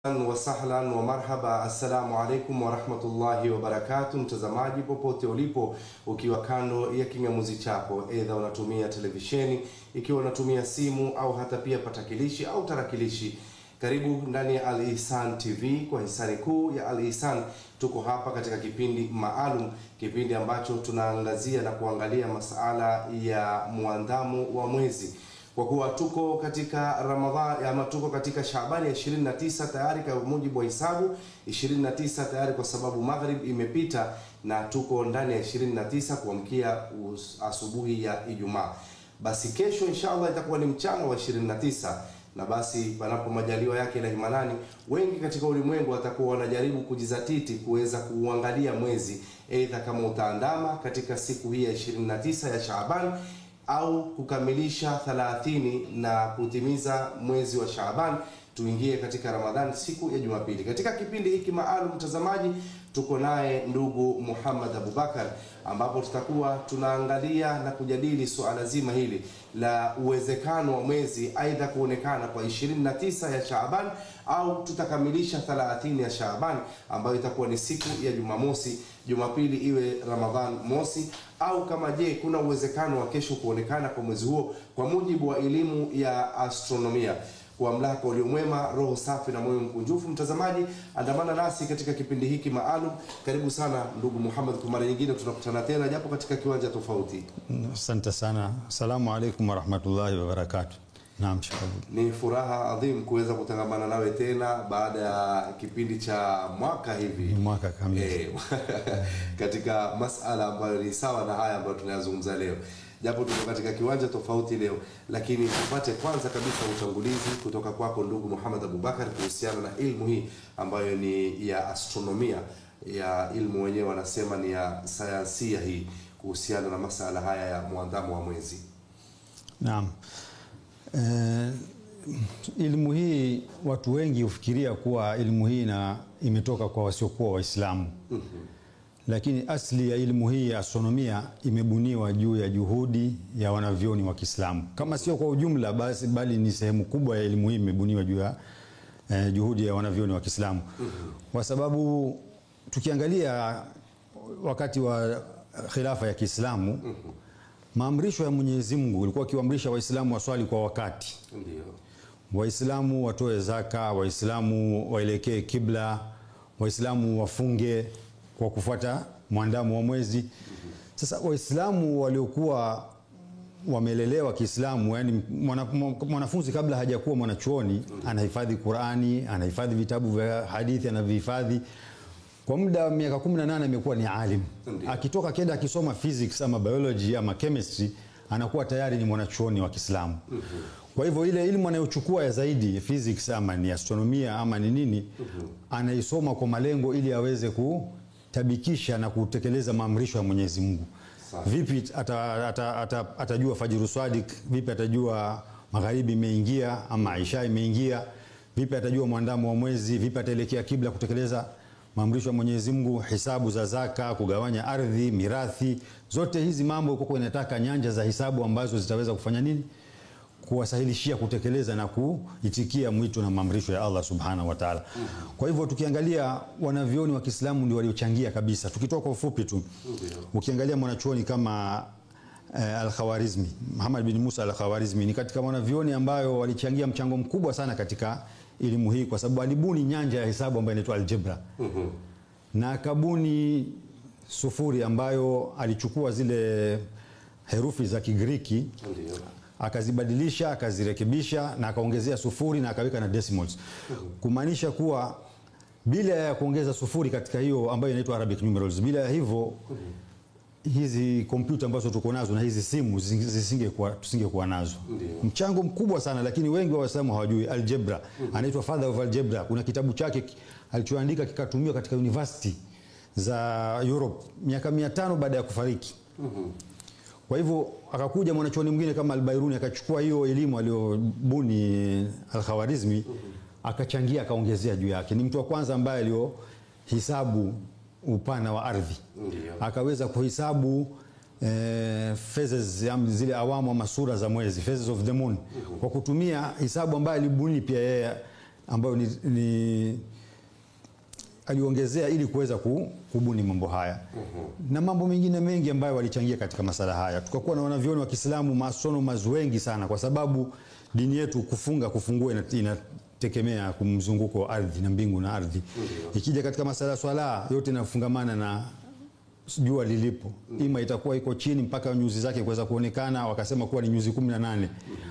Wa sahlan wa marhaba, assalamu alaikum wa rahmatullahi wa barakatuh. Mtazamaji popote ulipo, ukiwa kando ya kingamuzi chako, aidha unatumia televisheni, ikiwa unatumia simu au hata pia patakilishi au tarakilishi, karibu ndani ya Al Ihsan TV. Kwa hisani kuu ya Al Ihsan tuko hapa katika kipindi maalum, kipindi ambacho tunaangazia na kuangalia masala ya muandamo wa mwezi. Kwa kuwa tuko katika Ramadhani ama tuko katika Shaabani ya 29 tayari kwa mujibu wa hisabu 29 tayari, kwa sababu maghrib imepita na tuko ndani ya 29 kuamkia asubuhi ya Ijumaa. Basi kesho inshallah itakuwa ni mchana wa 29, na basi panapo majaliwa yake na imanani, wengi katika ulimwengu watakuwa wanajaribu kujizatiti kuweza kuangalia mwezi, aidha kama utaandama katika siku hii ya 29 ya Shaaban au kukamilisha 30 na kutimiza mwezi wa Shaaban, tuingie katika Ramadhani siku ya Jumapili. Katika kipindi hiki maalum, mtazamaji, tuko naye ndugu Muhammad Abubakar, ambapo tutakuwa tunaangalia na kujadili suala zima hili la uwezekano wa mwezi aidha kuonekana kwa 29 ya Shaaban au tutakamilisha 30 ya Shaaban, ambayo itakuwa ni siku ya Jumamosi, Jumapili iwe Ramadhan mosi, au kama je kuna uwezekano wa kesho kuonekana kwa mwezi huo kwa mujibu wa elimu ya astronomia. Kwa mlaka uliomwema, roho safi na moyo mkunjufu, mtazamaji, andamana nasi katika kipindi hiki maalum. Karibu sana ndugu Muhammad, kwa mara nyingine tunakutana tena japo katika kiwanja tofauti. Asante sana. Assalamu alaykum wa rahmatullahi wa barakatuh. Naam, shukran. Ni furaha adhim kuweza kutangamana nawe tena baada ya kipindi cha mwaka hivi. Mwaka kamili. Katika masala ambayo ni sawa na haya ambayo tunayazungumza leo. Japo tuko katika kiwanja tofauti leo, lakini tupate kwanza kabisa utangulizi kutoka kwako ndugu Muhammad Abubakar kuhusiana na ilmu hii ambayo ni ya astronomia, ya ilmu wenyewe wanasema ni ya sayansia hii, kuhusiana na masala haya ya muandamo wa mwezi. Naam. Ilmu hii watu wengi hufikiria kuwa ilmu hii na imetoka kwa wasiokuwa Waislamu. Lakini asli ya ilmu hii ya astronomia imebuniwa juu ya juhudi ya wanavyoni wa Kiislamu. Kama sio kwa ujumla basi, bali ni sehemu kubwa ya ilmu hii imebuniwa juu ya juhudi ya wanavyoni wa Kiislamu. Kwa sababu tukiangalia wakati wa khilafa ya Kiislamu, maamrisho ya Mwenyezi Mungu ilikuwa kiamrisha Waislamu waswali kwa wakati. Ndio. Waislamu watoe zaka, Waislamu waelekee kibla, Waislamu wafunge kwa kufuata muandamo wa mwezi. Sasa Waislamu waliokuwa wamelelewa Kiislamu, yani mwanafunzi kabla hajakuwa mwanachuoni anahifadhi Qur'ani, anahifadhi vitabu vya hadithi, anavihifadhi kwa muda wa miaka 18, imekuwa ni alim. Akitoka kenda akisoma physics ama biology ama chemistry, anakuwa tayari ni mwanachuoni wa Kiislamu. Kwa hivyo ile elimu anayochukua ya zaidi, physics ama ni astronomia ama ni nini, anaisoma kwa malengo ili aweze kutabikisha na kutekeleza maamrisho ya Mwenyezi Mungu. Vipi atajua fajiru swadik, vipi atajua magharibi imeingia ama isha imeingia, vipi atajua muandamo wa mwezi, vipi ataelekea kibla kutekeleza maamrisho ya Mwenyezi Mungu, hisabu za zaka, kugawanya ardhi, mirathi, zote hizi mambo kwa inataka nyanja za hisabu ambazo zitaweza kufanya nini, kuwasahilishia kutekeleza na kuitikia mwito na maamrisho ya Allah subhanahu wa ta'ala. Kwa hivyo tukiangalia wanavyoni wa Kiislamu ndio waliochangia kabisa. Tukitoka kwa ufupi tu, ukiangalia mwanachuoni kama Al-Khawarizmi, Muhammad bin Musa Al-Khawarizmi, ni katika wanavyoni ambayo walichangia mchango mkubwa sana katika elimu hii, kwa sababu alibuni nyanja ya hesabu ambayo inaitwa aljebra. Na akabuni sufuri ambayo alichukua zile herufi za Kigiriki, akazibadilisha, akazirekebisha na akaongezea sufuri na akaweka na decimals. Kumaanisha kuwa bila ya kuongeza sufuri katika hiyo ambayo inaitwa Arabic numerals, bila ya hivyo hizi kompyuta ambazo tuko nazo na hizi simu tusingekuwa nazo. Mchango mkubwa sana, lakini wengi wa Waislamu hawajui algebra. Anaitwa father of algebra. Kuna kitabu chake alichoandika kikatumiwa katika university za Europe miaka 500 baada ya kufariki. Kwa hivyo akakuja mwanachuoni mwingine kama Al-Bairuni, akachukua hiyo elimu aliyobuni Al-Khawarizmi, akachangia, akaongezea juu yake. Ni mtu wa kwanza ambaye aliyohisabu upana wa ardhi. Akaweza kuhesabu phases, zile awamu ama sura za mwezi, phases of the moon, kwa kutumia hisabu ambayo alibuni pia yeye ambayo ni aliongezea ili kuweza kubuni mambo haya na mambo mengine mengi ambayo walichangia katika masala haya. Tukakuwa na wanavyoni wa Kiislamu maastronomers wengi sana, kwa sababu dini yetu kufungua inategemea kumzunguko wa ardhi na mbingu na ardhi. Ikija katika masala ya swala, yote inafungamana na jua lilipo. Ima itakuwa iko chini mpaka nyuzi zake kuweza kuonekana, wakasema kuwa ni nyuzi 18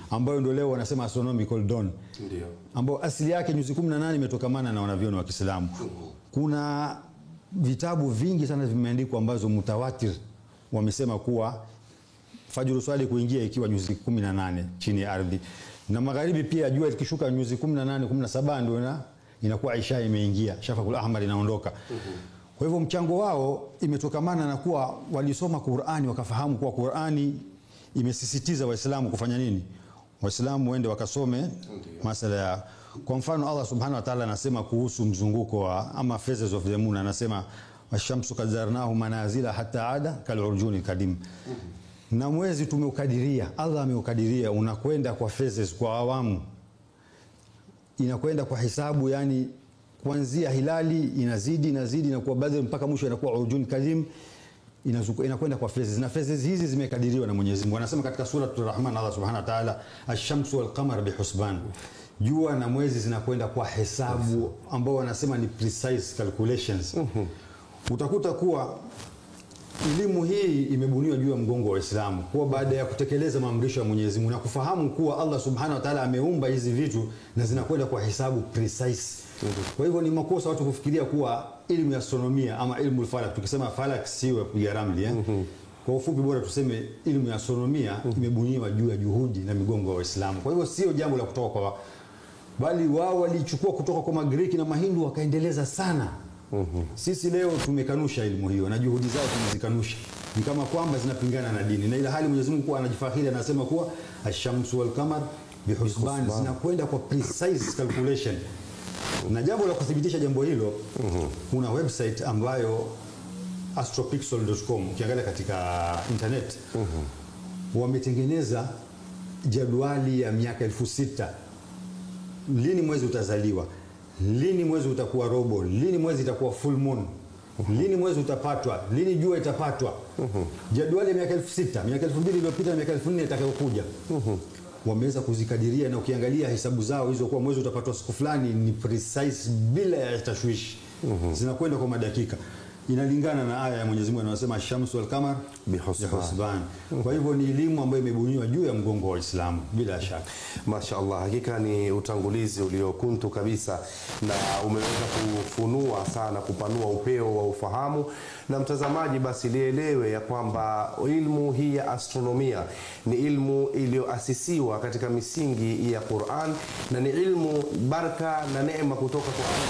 ambayo ndio leo wanasema astronomical dawn, ndio ambayo asili yake nyuzi 18 imetokamana na wanavyoni wa Kiislamu. Kuna vitabu vingi sana vimeandikwa ambazo mutawatir wamesema kuwa fajr swali kuingia ikiwa nyuzi 18 chini ya ardhi, na magharibi pia jua likishuka nyuzi 18 17 ndio inakuwa Isha imeingia, shafaqul ahmar inaondoka. Kwa hivyo mchango wao imetokamana na kuwa walisoma Qur'ani, wakafahamu kuwa Qur'ani imesisitiza Waislamu kufanya nini? Waislamu waende wakasome masala ya, kwa mfano Allah subhanahu wa ta'ala anasema kuhusu mzunguko wa ama phases of the moon, anasema washamsu qadarnahu manazila hatta ada kalurjuni kadim. Na mwezi tumeukadiria, Allah ameukadiria unakwenda kwa phases, kwa awamu, inakwenda kwa hisabu, yani kuanzia hilali inazidi na kuwa badri mpaka mwisho inakuwa urjun kadim, inakwenda kwa phases, na phases hizi zimekadiriwa na Mwenyezi Mungu. Anasema katika sura Ar-Rahman Allah Subhanahu wa Ta'ala, ash-shamsu wal qamar bihusban, jua na mwezi zinakwenda kwa hesabu ambao wanasema ni precise calculations. Utakuta kuwa elimu hii imebuniwa juu ya mgongo wa Uislamu, kwa baada ya kutekeleza maamrisho ya Mwenyezi Mungu na kufahamu kuwa Allah Subhanahu wa Ta'ala ameumba hizi vitu na zinakwenda kwa hesabu precise. Kwa hivyo ni makosa watu kufikiria kuwa elimu ya astronomia ama elimu al-falak, tukisema falak sio ya kupiga ramli kwa ufupi bora tuseme elimu ya astronomia imebuniwa juu ya juhudi na migongo wa Uislamu. Kwa hivyo sio jambo la kutoka kwa, bali wao walichukua kutoka kwa Magriki na Mahindu wakaendeleza sana. Sisi leo tumekanusha elimu hiyo na juhudi zao tumezikanusha, ni kama kwamba zinapingana na dini, na ila hali Mwenyezi Mungu kwa anajifakhiri anasema kuwa ash-shamsu wal qamar bihusban, zinakwenda kwa precise calculation. Na jambo la kuthibitisha jambo hilo, kuna website ambayo astropixel.com, ukiangalia katika internet, wametengeneza jadwali ya miaka 6000, lini mwezi utazaliwa, lini mwezi utakuwa robo, lini mwezi itakuwa full moon, lini mwezi utapatwa, lini jua itapatwa. Jadwali ya miaka 6000, miaka 2000 iliyopita, miaka 4000 itakayokuja. Wameweza kuzikadiria, na ukiangalia hesabu zao hizo kwa mwezi utapatwa siku fulani ni precise bila ya tashwishi. Zinakwenda kwa madakika, inalingana na aya ya Mwenyezi Mungu anasema shamsu wal qamar bihusban. Kwa hivyo ni elimu ambayo imebuniwa juu ya mgongo wa Uislamu bila shaka. Mashaallah, hakika ni utangulizi uliokuntu kabisa, na umeweza kufunua sana, kupanua upeo wa ufahamu, na mtazamaji basi lielewe ya kwamba ilmu hii ya astronomia ni ilmu iliyoasisiwa katika misingi ya Qur'an, na ni ilmu baraka na neema kutoka kwa Allah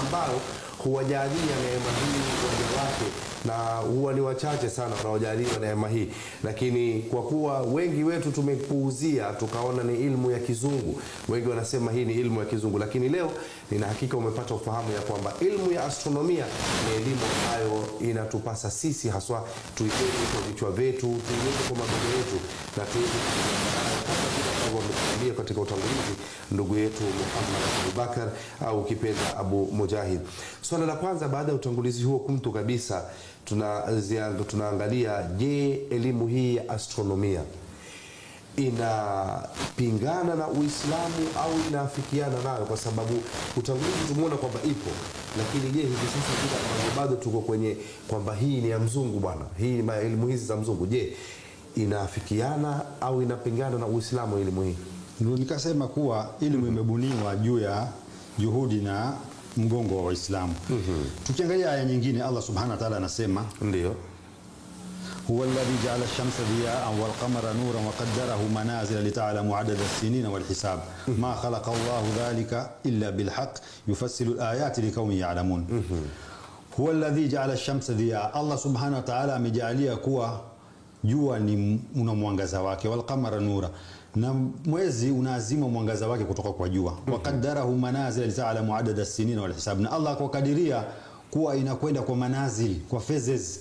ambayo huwajalia neema hii waja wake, na huwa ni wachache sana wanaojaliwa neema hii. Lakini kwa kuwa wengi wetu tumepuuzia tukaona ni ilmu ya kizungu, wengi wanasema hii ni ilmu ya kizungu, lakini leo nina hakika umepata ufahamu ya kwamba ilmu ya astronomia ni elimu ambayo inatupasa sisi haswa tuiweke kwa vichwa vyetu, tuiweke kwa mabega yetu, na tuweze kuambia katika utangulizi ndugu yetu Muhammad Abubakar au kipenda Abu Mujahid. Swala la kwanza baada ya utangulizi huo kumtu kabisa, tunaangalia, je, elimu hii ya astronomia inapingana na Uislamu au inaafikiana nayo? Kwa sababu utangulizi tumeona kwamba ipo, lakini je, hivi sasa bado tuko kwenye kwamba hii ni ya mzungu bwana, hii ni elimu hizi za mzungu. Je, inaafikiana au inapingana na Uislamu elimu hii? Ndio nikasema kuwa elimu imebuniwa juu ya juhudi na mgongo wa Uislamu. Tukiangalia aya nyingine, Allah Subhanahu wa Ta'ala anasema, ndio huwa alladhi ja'ala ash-shamsa diya'an wal qamara nuran wa qaddarahu manazila lita'lamu 'adada as-sinina wal hisab ma khalaqa Allahu dhalika illa bil haqq yufassilu al-ayati liqaumin ya'lamun. Huwa alladhi ja'ala ash-shamsa diya'an, Allah Subhanahu wa Ta'ala amejalia kuwa jua ni una mwangaza wake, wal qamara nura, na mwezi unaazima mwangaza wake kutoka kwa jua. Waqaddarahu manazil lita'lamu 'adada as-sinina wal hisab, na Allah akakadiria kuwa inakwenda kwa manazil, kwa phases.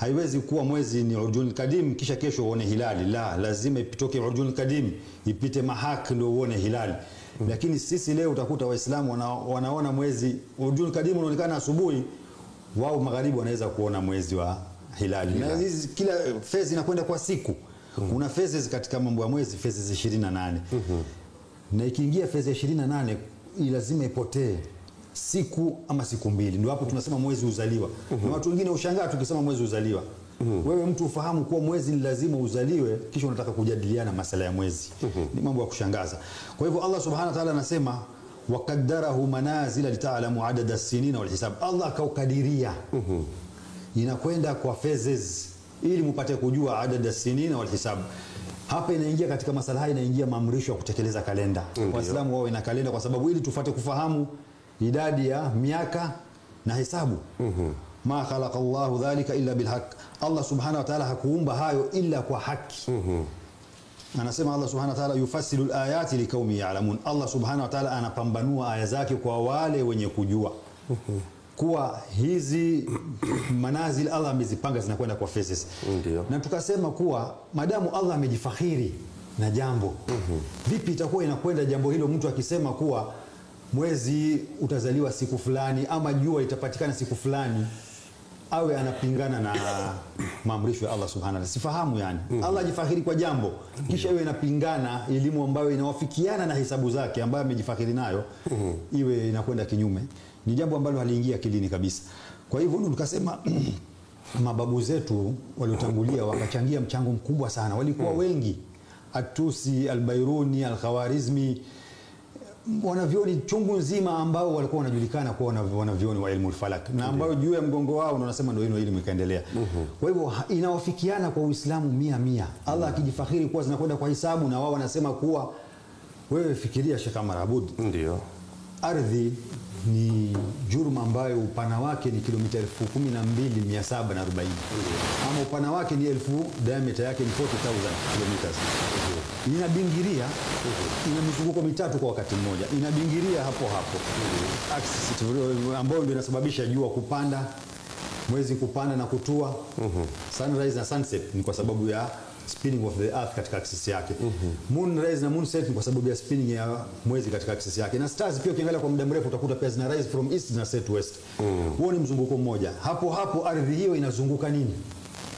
Haiwezi kuwa mwezi ni Urjun Kadim kisha kesho uone hilali. La, lazima ipitoke Urjun Kadim, ipite Mahak ndio uone hilali. Lakini sisi leo utakuta Waislamu wanaona mwezi Urjun Kadim unaonekana asubuhi, wao magharibi wanaweza kuona mwezi wa hilali. Na hizi kila phase inakwenda kwa siku. Kuna phases katika mambo ya mwezi, phases 28. Na ikiingia phase ya 28 lazima ipotee siku ama siku mbili, ndio hapo tunasema mwezi uzaliwa. Na watu wengine ushangaa tukisema mwezi uzaliwa. Wewe mtu ufahamu kuwa mwezi ni lazima uzaliwe, kisha unataka kujadiliana masala ya mwezi. Ni mambo ya kushangaza. Kwa hivyo Allah subhanahu wa ta'ala anasema waqaddarahu manazila lita'lamu adada as-sinina wal hisab. Allah kaukadiria inakwenda kwa phases ili mpate kujua adada as-sinina wal hisab. Hapa inaingia katika masala haya, inaingia maamrisho ya kutekeleza kalenda. Waislamu wao ina kalenda kwa sababu ili tufate kufahamu idadi ya miaka na hesabu. Ma khalaqa Allahu dhalika illa bilhaq. Allah subhanahu wa ta'ala hakuumba hayo illa kwa haki. Anasema Allah subhanahu wa ta'ala yufassilu al-ayati liqaumin ya'lamun. Allah subhanahu wa ta'ala anapambanua aya zake kwa wale wenye kujua. Kuwa hizi manazil Allah amezipanga zinakwenda kwa phases. Na tukasema kuwa madamu Allah amejifakhiri na jambo, vipi itakuwa inakwenda jambo hilo mtu akisema kuwa mwezi utazaliwa siku fulani ama jua itapatikana siku fulani, awe anapingana na maamrisho ya Allah subhanahu wa ta'ala? Sifahamu yani. Allah ajifakhiri kwa jambo kisha iwe inapingana elimu ambayo inawafikiana na hisabu zake ambayo amejifakhiri nayo, iwe inakwenda kinyume. Ni jambo ambalo haliingia akilini kabisa. Kwa hivyo tukasema mababu zetu waliotangulia wakachangia mchango mkubwa sana, walikuwa wengi. Atusi, Al-Bairuni, Al-Khawarizmi, wanavyoni chungu nzima ambao walikuwa wanajulikana kwa wanavyoni wa ilmu al-falak, na ambao juu ya mgongo wao wanasema ndio elimu ikaendelea. Kwa hivyo inawafikiana kwa Uislamu 100. Allah akijifakhiri kuwa zinakwenda kwa hisabu, na wao wanasema kuwa wewe fikiria Sheikh Amar Abud, ndio ardhi ni jurma ambayo upana wake ni kilomita 12,740. Ama upana wake ni 1000, diameter yake ni 40,000 kilometers. Inabingiria, ina mizunguko mitatu kwa wakati mmoja. Inabingiria hapo axis ambayo ndio inasababisha jua kupanda, mwezi kupanda na kutua. Sunrise na sunset ni kwa sababu ya spinning of the earth katika axis yake. Moonrise na moonset ni kwa sababu ya spinning ya mwezi katika axis yake. Na stars pia ukiangalia kwa muda mrefu utakuta pia zina rise from east na set west. Huo ni mzunguko mmoja. Hapo ardhi hiyo inazunguka nini?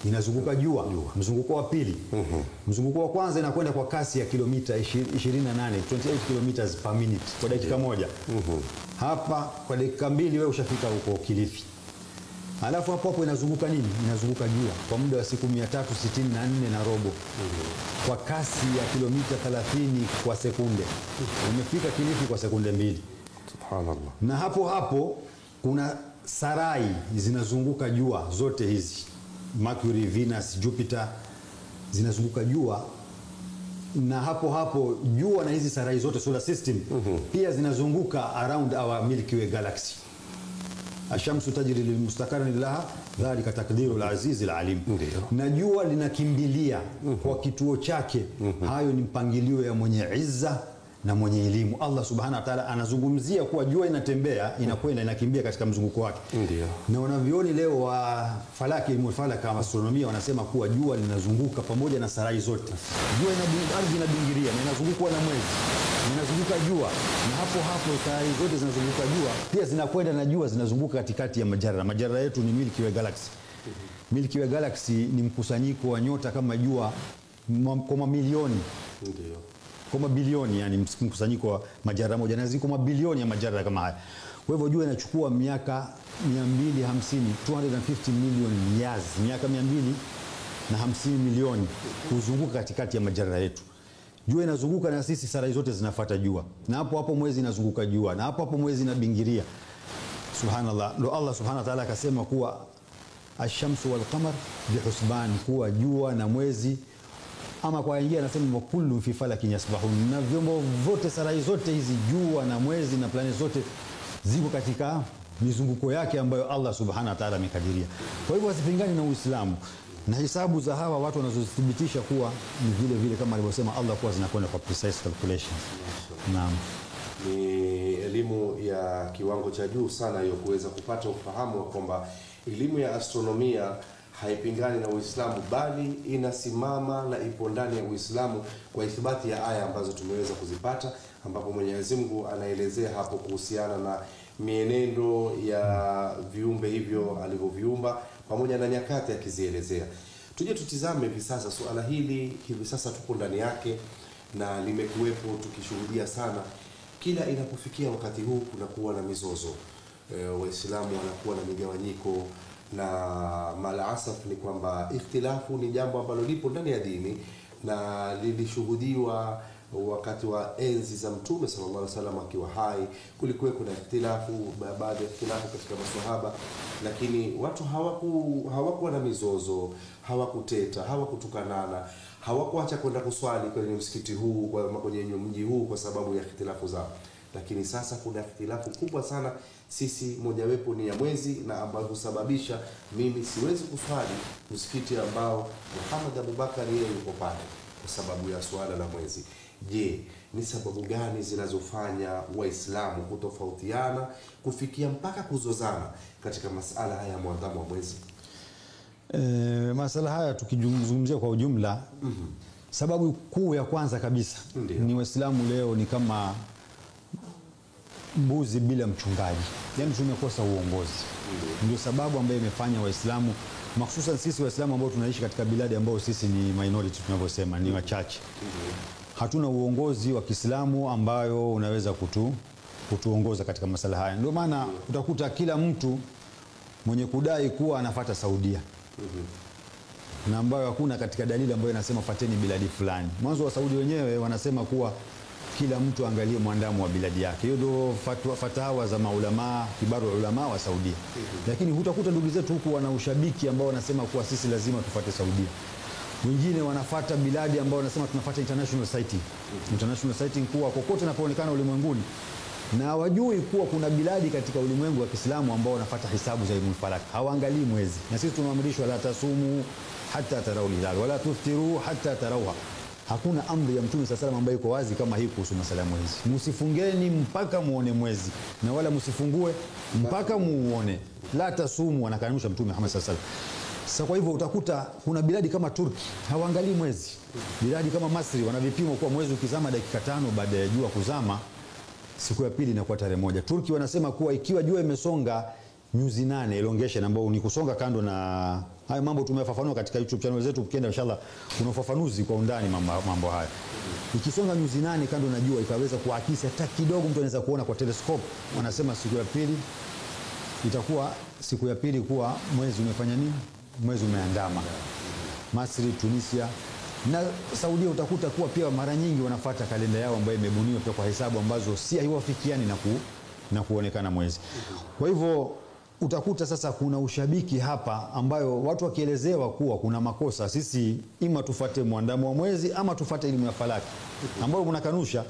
Inazunguka jua. Mzunguko wa pili. Mzunguko wa kwanza inakwenda kwa kasi ya kilomita 28 kilometers per minute kwa dakika moja. Hapa kwa dakika 2 wewe ushafika huko Kilifi. Alafu hapo inazunguka nini? Inazunguka jua kwa muda wa siku 364 na robo. Kwa kasi ya kilomita 30 kwa sekunde. Umefika Kilifi kwa sekunde 2. Subhanallah. Na hapo kuna sarai zinazunguka jua zote hizi. Mercury, Venus, Jupiter zinazunguka jua. Na hapo jua na hizi sarai zote solar system pia zinazunguka around our Milky Way galaxy. Ashamsu tajri lilmustaqarrin laha dhalika takdiru al-aziz al-alim. Na jua linakimbilia kwa kituo chake. Hayo ni mpangilio ya mwenye izza na mwenye elimu. Allah subhanahu wa ta'ala anazungumzia kuwa jua inatembea, inakwenda, inakimbia katika mzunguko wake. Na wanavioni leo wa falaki, ilmu falaki kama astronomia wanasema kuwa jua linazunguka pamoja na sarai zote. Jua ardhi inabingiria na inazungukwa na mwezi. Inazunguka jua, na hapo sarai zote zinazunguka jua, pia zinakwenda na jua, zinazunguka katikati ya majara. Majara yetu ni Milky Way Galaxy. Milky Way Galaxy ni mkusanyiko wa nyota kama jua kwa mamilioni. Ndio. Kwa mabilioni, yani mkusanyiko wa majara moja, na ziko mabilioni ya majara kama haya. Kwa hivyo jua inachukua miaka 250, 250 million years, miaka 250 milioni kuzunguka katikati ya majara yetu. Jua inazunguka na sisi sarai zote zinafuata jua. Na hapo mwezi inazunguka jua. Na hapo mwezi inabingiria. Subhanallah. Ndio Allah subhanahu wa ta'ala akasema kuwa ash-shamsu wal qamar bihusban, kuwa jua na mwezi, ama kwa ingia anasema kullu fi falakin yasbahun, na vyombo vyote sarai zote hizi, jua na mwezi na planeti zote ziko katika mizunguko yake ambayo Allah subhanahu wa ta'ala amekadiria. Kwa hivyo wasipingani na Uislamu. Na hisabu za hawa watu wanazothibitisha kuwa ni vile kama alivyosema Allah kuwa zinakwenda kwa precise calculations. Naam. Ni elimu ya kiwango cha juu sana hiyo, kuweza kupata ufahamu wa kwamba elimu ya astronomia haipingani na Uislamu, bali inasimama na ipo ndani ya Uislamu kwa ithibati ya aya ambazo tumeweza kuzipata, ambapo Mwenyezi Mungu anaelezea hapo kuhusiana na mienendo ya viumbe hivyo alivyoviumba pamoja na nyakati akizielezea. Tuje tutizame hivi sasa suala hili, hivi sasa tuko ndani yake na limekuwepo tukishuhudia sana. Kila inapofikia wakati huu kunakuwa na mizozo, Waislamu wanakuwa na migawanyiko, na malasaf ni kwamba ikhtilafu ni jambo ambalo lipo ndani ya dini na lilishuhudiwa wakati wa enzi za Mtume sallallahu alaihi wasallam akiwa hai. Kulikuwa kuna ikhtilafu, baadhi ya ikhtilafu katika maswahaba, lakini watu hawakuwa na mizozo, hawakuteta, hawakutukanana, hawakuacha kwenda kuswali kwenye msikiti huu kwenye mji huu kwa sababu ya ikhtilafu zao. Lakini sasa kuna ikhtilafu kubwa sana, sisi mojawapo ni ya mwezi, na ambayo husababisha mimi siwezi kuswali msikiti ambao Muhammad Abubakar yeye yuko pale kwa sababu ya swala la mwezi. Je, ni sababu gani zinazofanya Waislamu kutofautiana kufikia mpaka kuzozana katika masala haya muadhamu wa mwezi? Masala haya tukizungumzia kwa ujumla, sababu kuu ya kwanza kabisa ni Waislamu leo ni kama mbuzi bila mchungaji, yaani tumekosa uongozi. Ndio sababu ambayo imefanya Waislamu, mahususan sisi Waislamu ambao tunaishi katika biladi ambao sisi ni minority, tunavyosema ni wachache, hatuna uongozi wa Kiislamu ambayo unaweza kutuongoza katika masala haya. Ndio maana utakuta kila mtu mwenye kudai kuwa anafuata Saudia, na ambayo hakuna katika dalili ambayo inasema fateni biladi fulani. Mwanzo wa Saudi wenyewe wanasema kuwa kila mtu angalie mwandamo wa biladi yake. Hiyo ndio fatawa za maulama, kibaru ulama wa Saudia. Lakini hutakuta ndugu zetu huku wana ushabiki ambao wanasema kuwa sisi lazima tufuate Saudia. Wengine wanafuata biladi ambao wanasema tunafuata international sighting. International sighting kuwa kokote inapoonekana ulimwenguni, na wajui kuwa kuna biladi katika ulimwengu wa Kiislamu ambao wanafuata hisabu za ilmu falak, hawaangalii mwezi. Na sisi tunaamrishwa la tasumu hatta tarau hilal wala tuftiru hatta tarauha. Hakuna amri ya Mtume sallallahu ambayo iko wazi kama hii kuhusu masala ya mwezi. Msifungeni mpaka muone mwezi, na wala msifungue mpaka muone. La tasumu, anakanusha Mtume Muhammad sallallahu alaihi wasallam. Sasa kwa hivyo utakuta kuna biladi kama Turki hawaangalii mwezi. Biladi kama Masri wana vipimo kwa mwezi ukizama dakika 5 baada ya jua kuzama, siku ya pili inakuwa tarehe 1. Turki wanasema kuwa ikiwa jua imesonga nyuzi 8 elongation, ambao ni kusonga kando, na haya mambo tumefafanua katika YouTube channel zetu, ukienda inshallah kuna ufafanuzi kwa undani mambo haya. Ikisonga nyuzi 8 kando na jua ikaweza kuakisi hata kidogo, mtu anaweza kuona kwa telescope, wanasema siku ya pili itakuwa siku ya pili kuwa mwezi umefanya nini? Mwezi umeandama. Masri, Tunisia na Saudia utakuta kuwa pia mara nyingi wanafuata kalenda yao ambayo imebuniwa pia kwa hesabu ambazo si haiwafikiani na kuonekana mwezi. Kwa hivyo utakuta sasa kuna ushabiki hapa ambayo watu wakielezewa kuwa kuna makosa, sisi ima tufuate mwandamo wa mwezi ama tufuate elimu ya falaki, ambayo mnakanusha,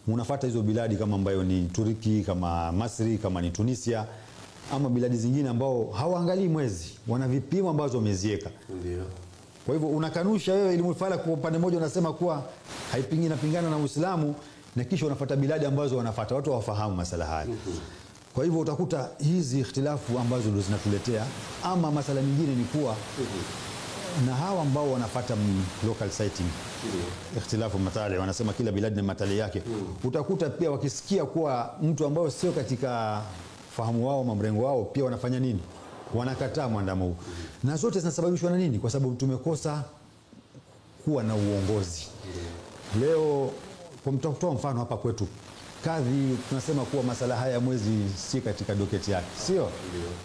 mnafuata hizo biladi kama ambayo ni Turki, kama Masri, kama ni Tunisia ama biladi zingine ambao hawaangalii mwezi, wana vipimo ambazo wameziweka. Ndio. Kwa hivyo unakanusha wewe elimu falaki kwa upande mmoja, unasema kuwa inapingana na Uislamu, na kisha unafuata biladi ambazo wanafuata watu hawafahamu masala haya. Kwa hivyo utakuta hizi ikhtilafu ambazo ndio zinatuletea, ama masala mengine ni kuwa na hawa ambao wanafuata local sighting, ikhtilafu matali, wanasema kila biladi na matali yake. Utakuta pia wakisikia kuwa mtu ambao sio katika fahamu wao mamrengo wao, pia wanafanya nini? Wanakataa mwandamo huu. Na zote zinasababishwa na nini? Kwa sababu tumekosa kuwa na uongozi. Leo kwa mtoa mfano hapa kwetu, kadhi tunasema kuwa masala haya mwezi si katika doketi yake, sio?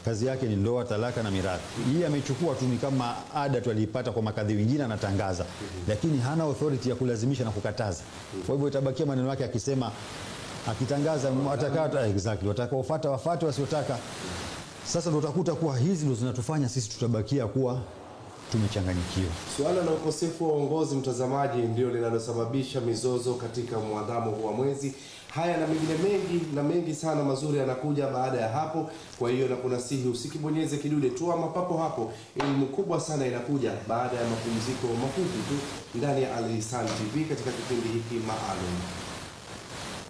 Kazi yake ni ndoa, talaka na mirathi. Hii amechukua tu ni kama ada tu alipata kwa makadhi wengine, anatangaza, lakini hana authority ya kulazimisha na kukataza. Kwa hivyo itabakia maneno yake akisema, akitangaza atakata exactly, watakaofuata wafuate, wasiotaka. Sasa ndio utakuta kuwa hizi ndio zinatufanya sisi tutabakia kuwa tumechanganyikiwa. Suala la ukosefu wa uongozi, mtazamaji, ndio linalosababisha mizozo katika muandamo wa mwezi. Haya na mengine mengi sana mazuri yanakuja baada ya hapo. Kwa hiyo nakunasihi usikibonyeze kidude tu ama papo hapo. Elimu kubwa sana inakuja baada ya mapumziko mafupi tu ndani ya Al Ihsan TV katika kipindi hiki maalum.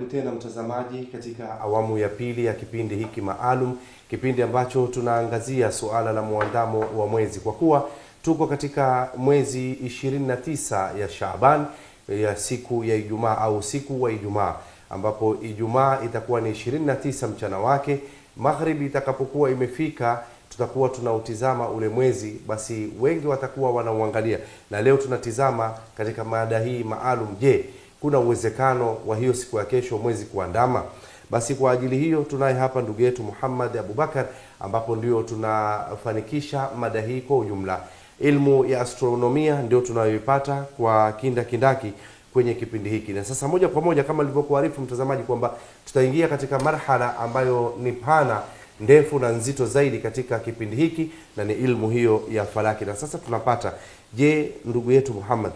Tena mtazamaji, katika awamu ya pili ya kipindi hiki maalum, kipindi ambacho tunaangazia suala la muandamo wa mwezi, kwa kuwa tuko katika mwezi 29 ya Shaaban, ya siku ya Ijumaa au siku wa Ijumaa, ambapo Ijumaa itakuwa ni 29 mchana wake. Magharibi itakapokuwa imefika, tutakuwa tunautizama ule mwezi, basi wengi watakuwa wanauangalia. Na leo tunatizama katika mada hii maalum, je, kuna uwezekano wa hiyo siku ya kesho mwezi kuandama? Basi kwa ajili hiyo tunaye hapa ndugu yetu Muhammad Abubakar, ambapo ndio tunafanikisha mada hii kwa ujumla. Ilmu ya astronomia ndio tunayoipata kwa kindaki kwenye kipindi hiki. Na sasa moja kwa moja, kama nilivyokuarifu mtazamaji kwamba tutaingia katika marhala ambayo ni pana, ndefu na nzito zaidi katika kipindi hiki, na ni ilmu hiyo ya falaki. Na sasa tunapata, je, ndugu yetu Muhammad,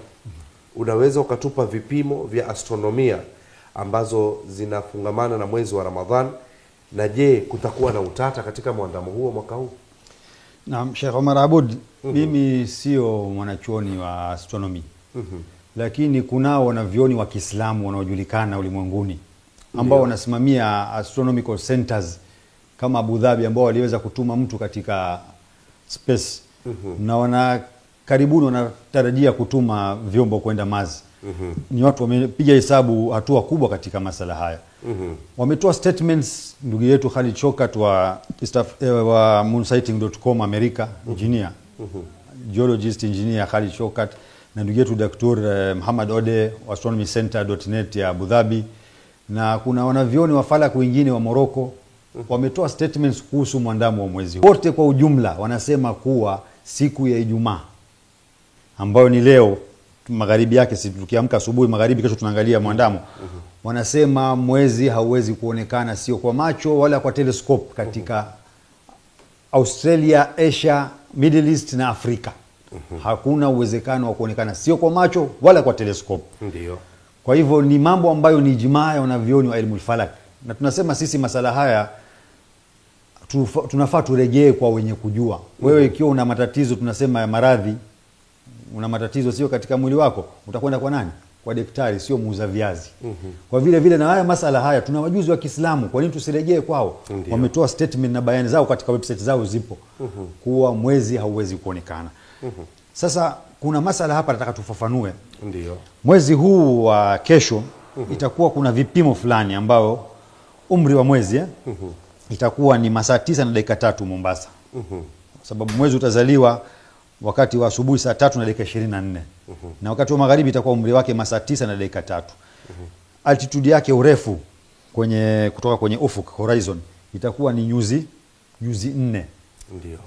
unaweza ukatupa vipimo vya astronomia ambazo zinafungamana na mwezi wa Ramadhan, na je, kutakuwa na utata katika muandamo huo mwaka huu? Naam, Sheikh Omar Abud, mimi sio mwanachuoni wa astronomy. Lakini kunao wanavyoni wa Kiislamu wanaojulikana ulimwenguni ambao wanasimamia astronomical centers kama Abu Dhabi, ambao waliweza kutuma mtu katika space. Na karibuni wanatarajia kutuma vyombo kwenda Mars. Ni watu wamepiga hesabu hatua kubwa katika masala haya. Wametoa statements, ndugu yetu Khalid Shokat wa moonsighting.com America, engineer, geologist engineer Khalid Shokat, na ndugu yetu Dr. Muhammad Ode wa astronomycenter.net ya Abu Dhabi, na kuna wanavyoni wa falak wengine wa Morocco wametoa statements kuhusu mwandamo wa mwezi. Wote kwa ujumla wanasema kuwa siku ya Ijumaa, ambayo ni leo magharibi yake, si tukiamka asubuhi magharibi kesho tunaangalia mwandamo, wanasema mwezi hauwezi kuonekana sio kwa macho wala kwa telescope katika Australia, Asia, Middle East na Afrika. Hakuna uwezekano wa kuonekana sio kwa macho wala kwa telescope. Ndio. Kwa hivyo ni mambo ambayo ni ijmaa ya wanavyoni wa ilmu falak. Na tunasema sisi masala haya tunafaa turejee kwa wenye kujua. Wewe ikiwa una matatizo, tunasema ya maradhi, una matatizo sio katika mwili wako, utakwenda kwa nani? Kwa daktari, sio muuza viazi. Kwa vile vile na haya masala haya tuna wajuzi wa Kiislamu, kwa nini tusirejee kwao? Wametoa statement na bayani zao katika website zao zipo, kuwa mwezi hauwezi kuonekana. Sasa kuna masala hapa nataka tufafanue. Ndio. Mwezi huu wa kesho itakuwa kuna vipimo fulani ambao umri wa mwezi itakuwa ni masaa 9 na dakika 3 Mombasa. Sababu mwezi utazaliwa wakati wa asubuhi saa 3 na dakika 24. Na wakati wa magharibi itakuwa umri wake masaa 9 na dakika 3. Altitude yake, urefu kutoka kwenye ufuk horizon, itakuwa ni nyuzi 4. Ndio.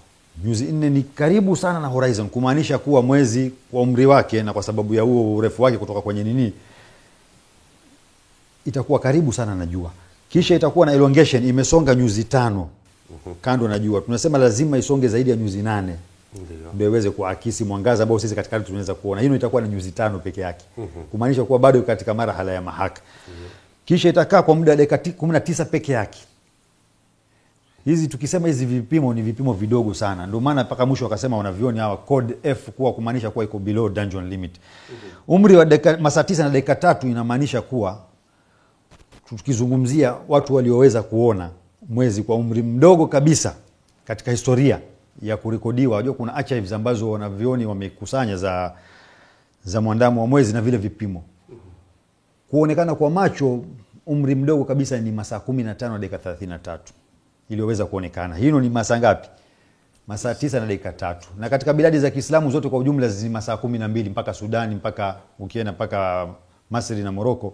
Nyuzi 4 ni karibu sana na horizon, kumaanisha kuwa mwezi kwa umri wake na kwa sababu ya huo urefu wake kutoka kwenye nini, itakuwa karibu sana na jua. Kisha itakuwa na elongation, imesonga nyuzi 5 kando na jua. Tunasema lazima isonge zaidi ya nyuzi 8 ndio iweze kuakisi mwangaza ambao sisi katika tunaweza kuona. Hiyo itakuwa na nyuzi 5 peke yake, kumaanisha kuwa bado katika marhala ya mahaka. Kisha itakaa kwa muda wa dakika 19 peke yake. Hizi tukisema hizi vipimo ni vipimo vidogo sana, ndio maana mpaka mwisho wakasema wanavioni hawa code F kuwa kumaanisha kuwa iko below dungeon limit. Umri wa masaa 9 na dakika 3 inamaanisha kuwa tukizungumzia watu walioweza kuona mwezi kwa umri mdogo kabisa katika historia ya kurekodiwa. Unajua kuna archives ambazo wanavioni wamekusanya za mwandamo wa mwezi na vile vipimo. Kuonekana kwa macho umri mdogo kabisa ni masaa 15 na dakika 33 iliyoweza kuonekana. Hino ni masaa ngapi? Masaa 9 na dakika 3. Na katika biladi za Kiislamu zote kwa ujumla ni masaa 12, mpaka Sudani, mpaka ukienda mpaka Masri na Morocco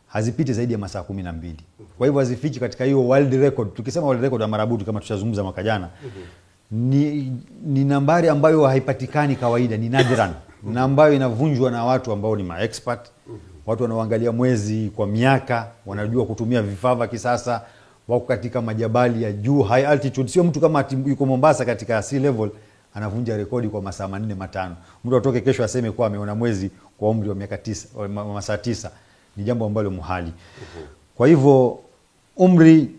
hazipiti zaidi ya masaa 12. Kwa hivyo hazifiki katika hiyo world record. Tukisema world record ya marabutu kama tushazungumza mwaka jana, ni nambari ambayo haipatikani kawaida, ni nadiran, na ambayo inavunjwa na watu ambao ni maexpert, watu wanaoangalia mwezi kwa miaka, wanajua kutumia vifaa vya kisasa, wako katika majabali ya juu, high altitude. Sio mtu kama yuko Mombasa katika sea level anavunja rekodi kwa masaa 4-5. Mtu atoke kesho aseme kwa ameona mwezi kwa umri wa miaka 9, masaa 9, ni jambo ambalo muhali. Kwa hivyo umri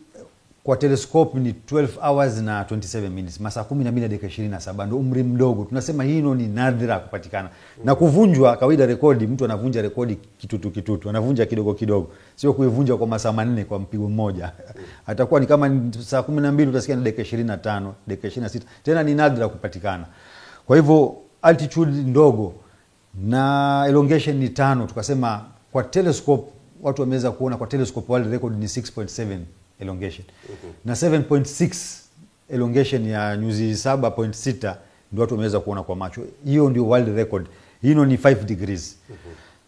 kwa telescope ni 12 hours na 27 minutes, masaa 12 dakika 27. Ndio umri mdogo. Tunasema hino ni nadra kupatikana. Na kuvunjwa kawaida rekodi, mtu anavunja rekodi kitutu, anavunja kidogo kidogo. Sio kuivunja kwa masaa 4 kwa mpigo mmoja. Atakuwa ni kama saa 12 utasikia ni dakika 25, dakika 26. Tena ni nadra kupatikana. Kwa hivyo altitude ndogo na elongation ni 5. Tukasema kwa telescope watu wameweza kuona kwa telescope world record ni 6.7 elongation. Na 7.6 elongation ya nyuzi 7.6 ndio watu wameweza kuona kwa macho. Hiyo ndio world record. Hino ni 5 degrees.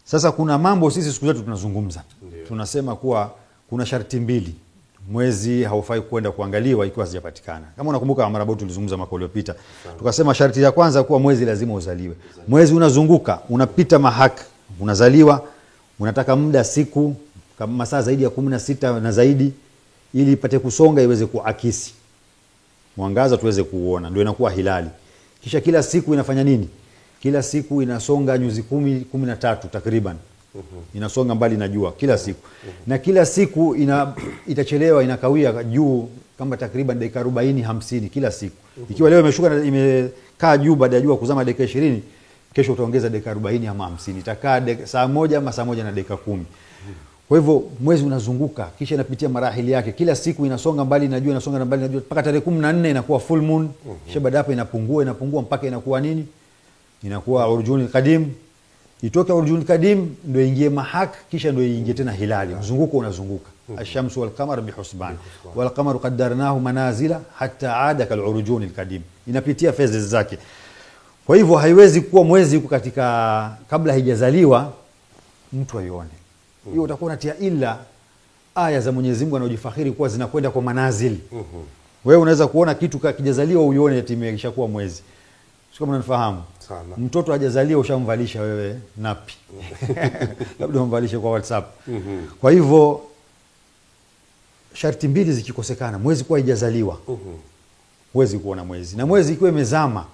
Sasa kuna mambo sisi siku zote tunazungumza. Tunasema kuwa kuna sharti mbili. Mwezi haufai kwenda kuangaliwa ikiwa hazijapatikana. Kama unakumbuka mara baada tulizungumza mwaka uliopita. Tukasema sharti ya kwanza kuwa mwezi lazima uzaliwe. Mwezi unazunguka, unapita mahak, unazaliwa, unataka muda siku kama masaa zaidi ya 16 na zaidi ili ipate kusonga iweze kuakisi mwangaza tuweze kuuona, ndio inakuwa hilali. Kisha kila siku inafanya nini? Kila siku inasonga nyuzi 13 takriban. Inasonga mbali na jua kila siku. Na kila siku itachelewa, inakawia juu kama takriban dakika 40-50 kila siku. Ikiwa leo imeshuka na imekaa juu baada ya jua kuzama dakika 20, kesho utaongeza dakika 40 ama 50. Itakaa saa moja ama saa moja na dakika 10. Kwa hivyo mwezi unazunguka kisha inapitia marahili yake. Kila siku inasonga mbali na jua, inasonga mbali na jua mpaka tarehe 14 inakuwa full moon. Kisha baada hapo inapungua mpaka inakuwa nini? Inakuwa urjun al-qadim. Itoke urjun al-qadim ndio ingie mahak, kisha ndio ingie tena hilali. Mzunguko unazunguka. Ash-shamsu wal-qamar bihusban wal qamaru qaddarnahu manazila hatta aada kal-urjun al-qadim. Inapitia phases zake. Kwa hivyo haiwezi kuwa mwezi uko katika kabla haijazaliwa mtu aione. Hiyo utakuwa unatia ila aya za Mwenyezi Mungu anaojifakhiri kuwa zinakwenda kwa manazil. Wewe unaweza kuona kitu kijazaliwa uione eti imeshakuwa mwezi. Sio kama unanifahamu. Sana. Mtoto hajazaliwa ushamvalisha wewe napi. Labda umvalishe kwa WhatsApp. Kwa hivyo sharti mbili zikikosekana, mwezi kuwa haijazaliwa. Huwezi kuona mwezi. Na mwezi ikiwa imezama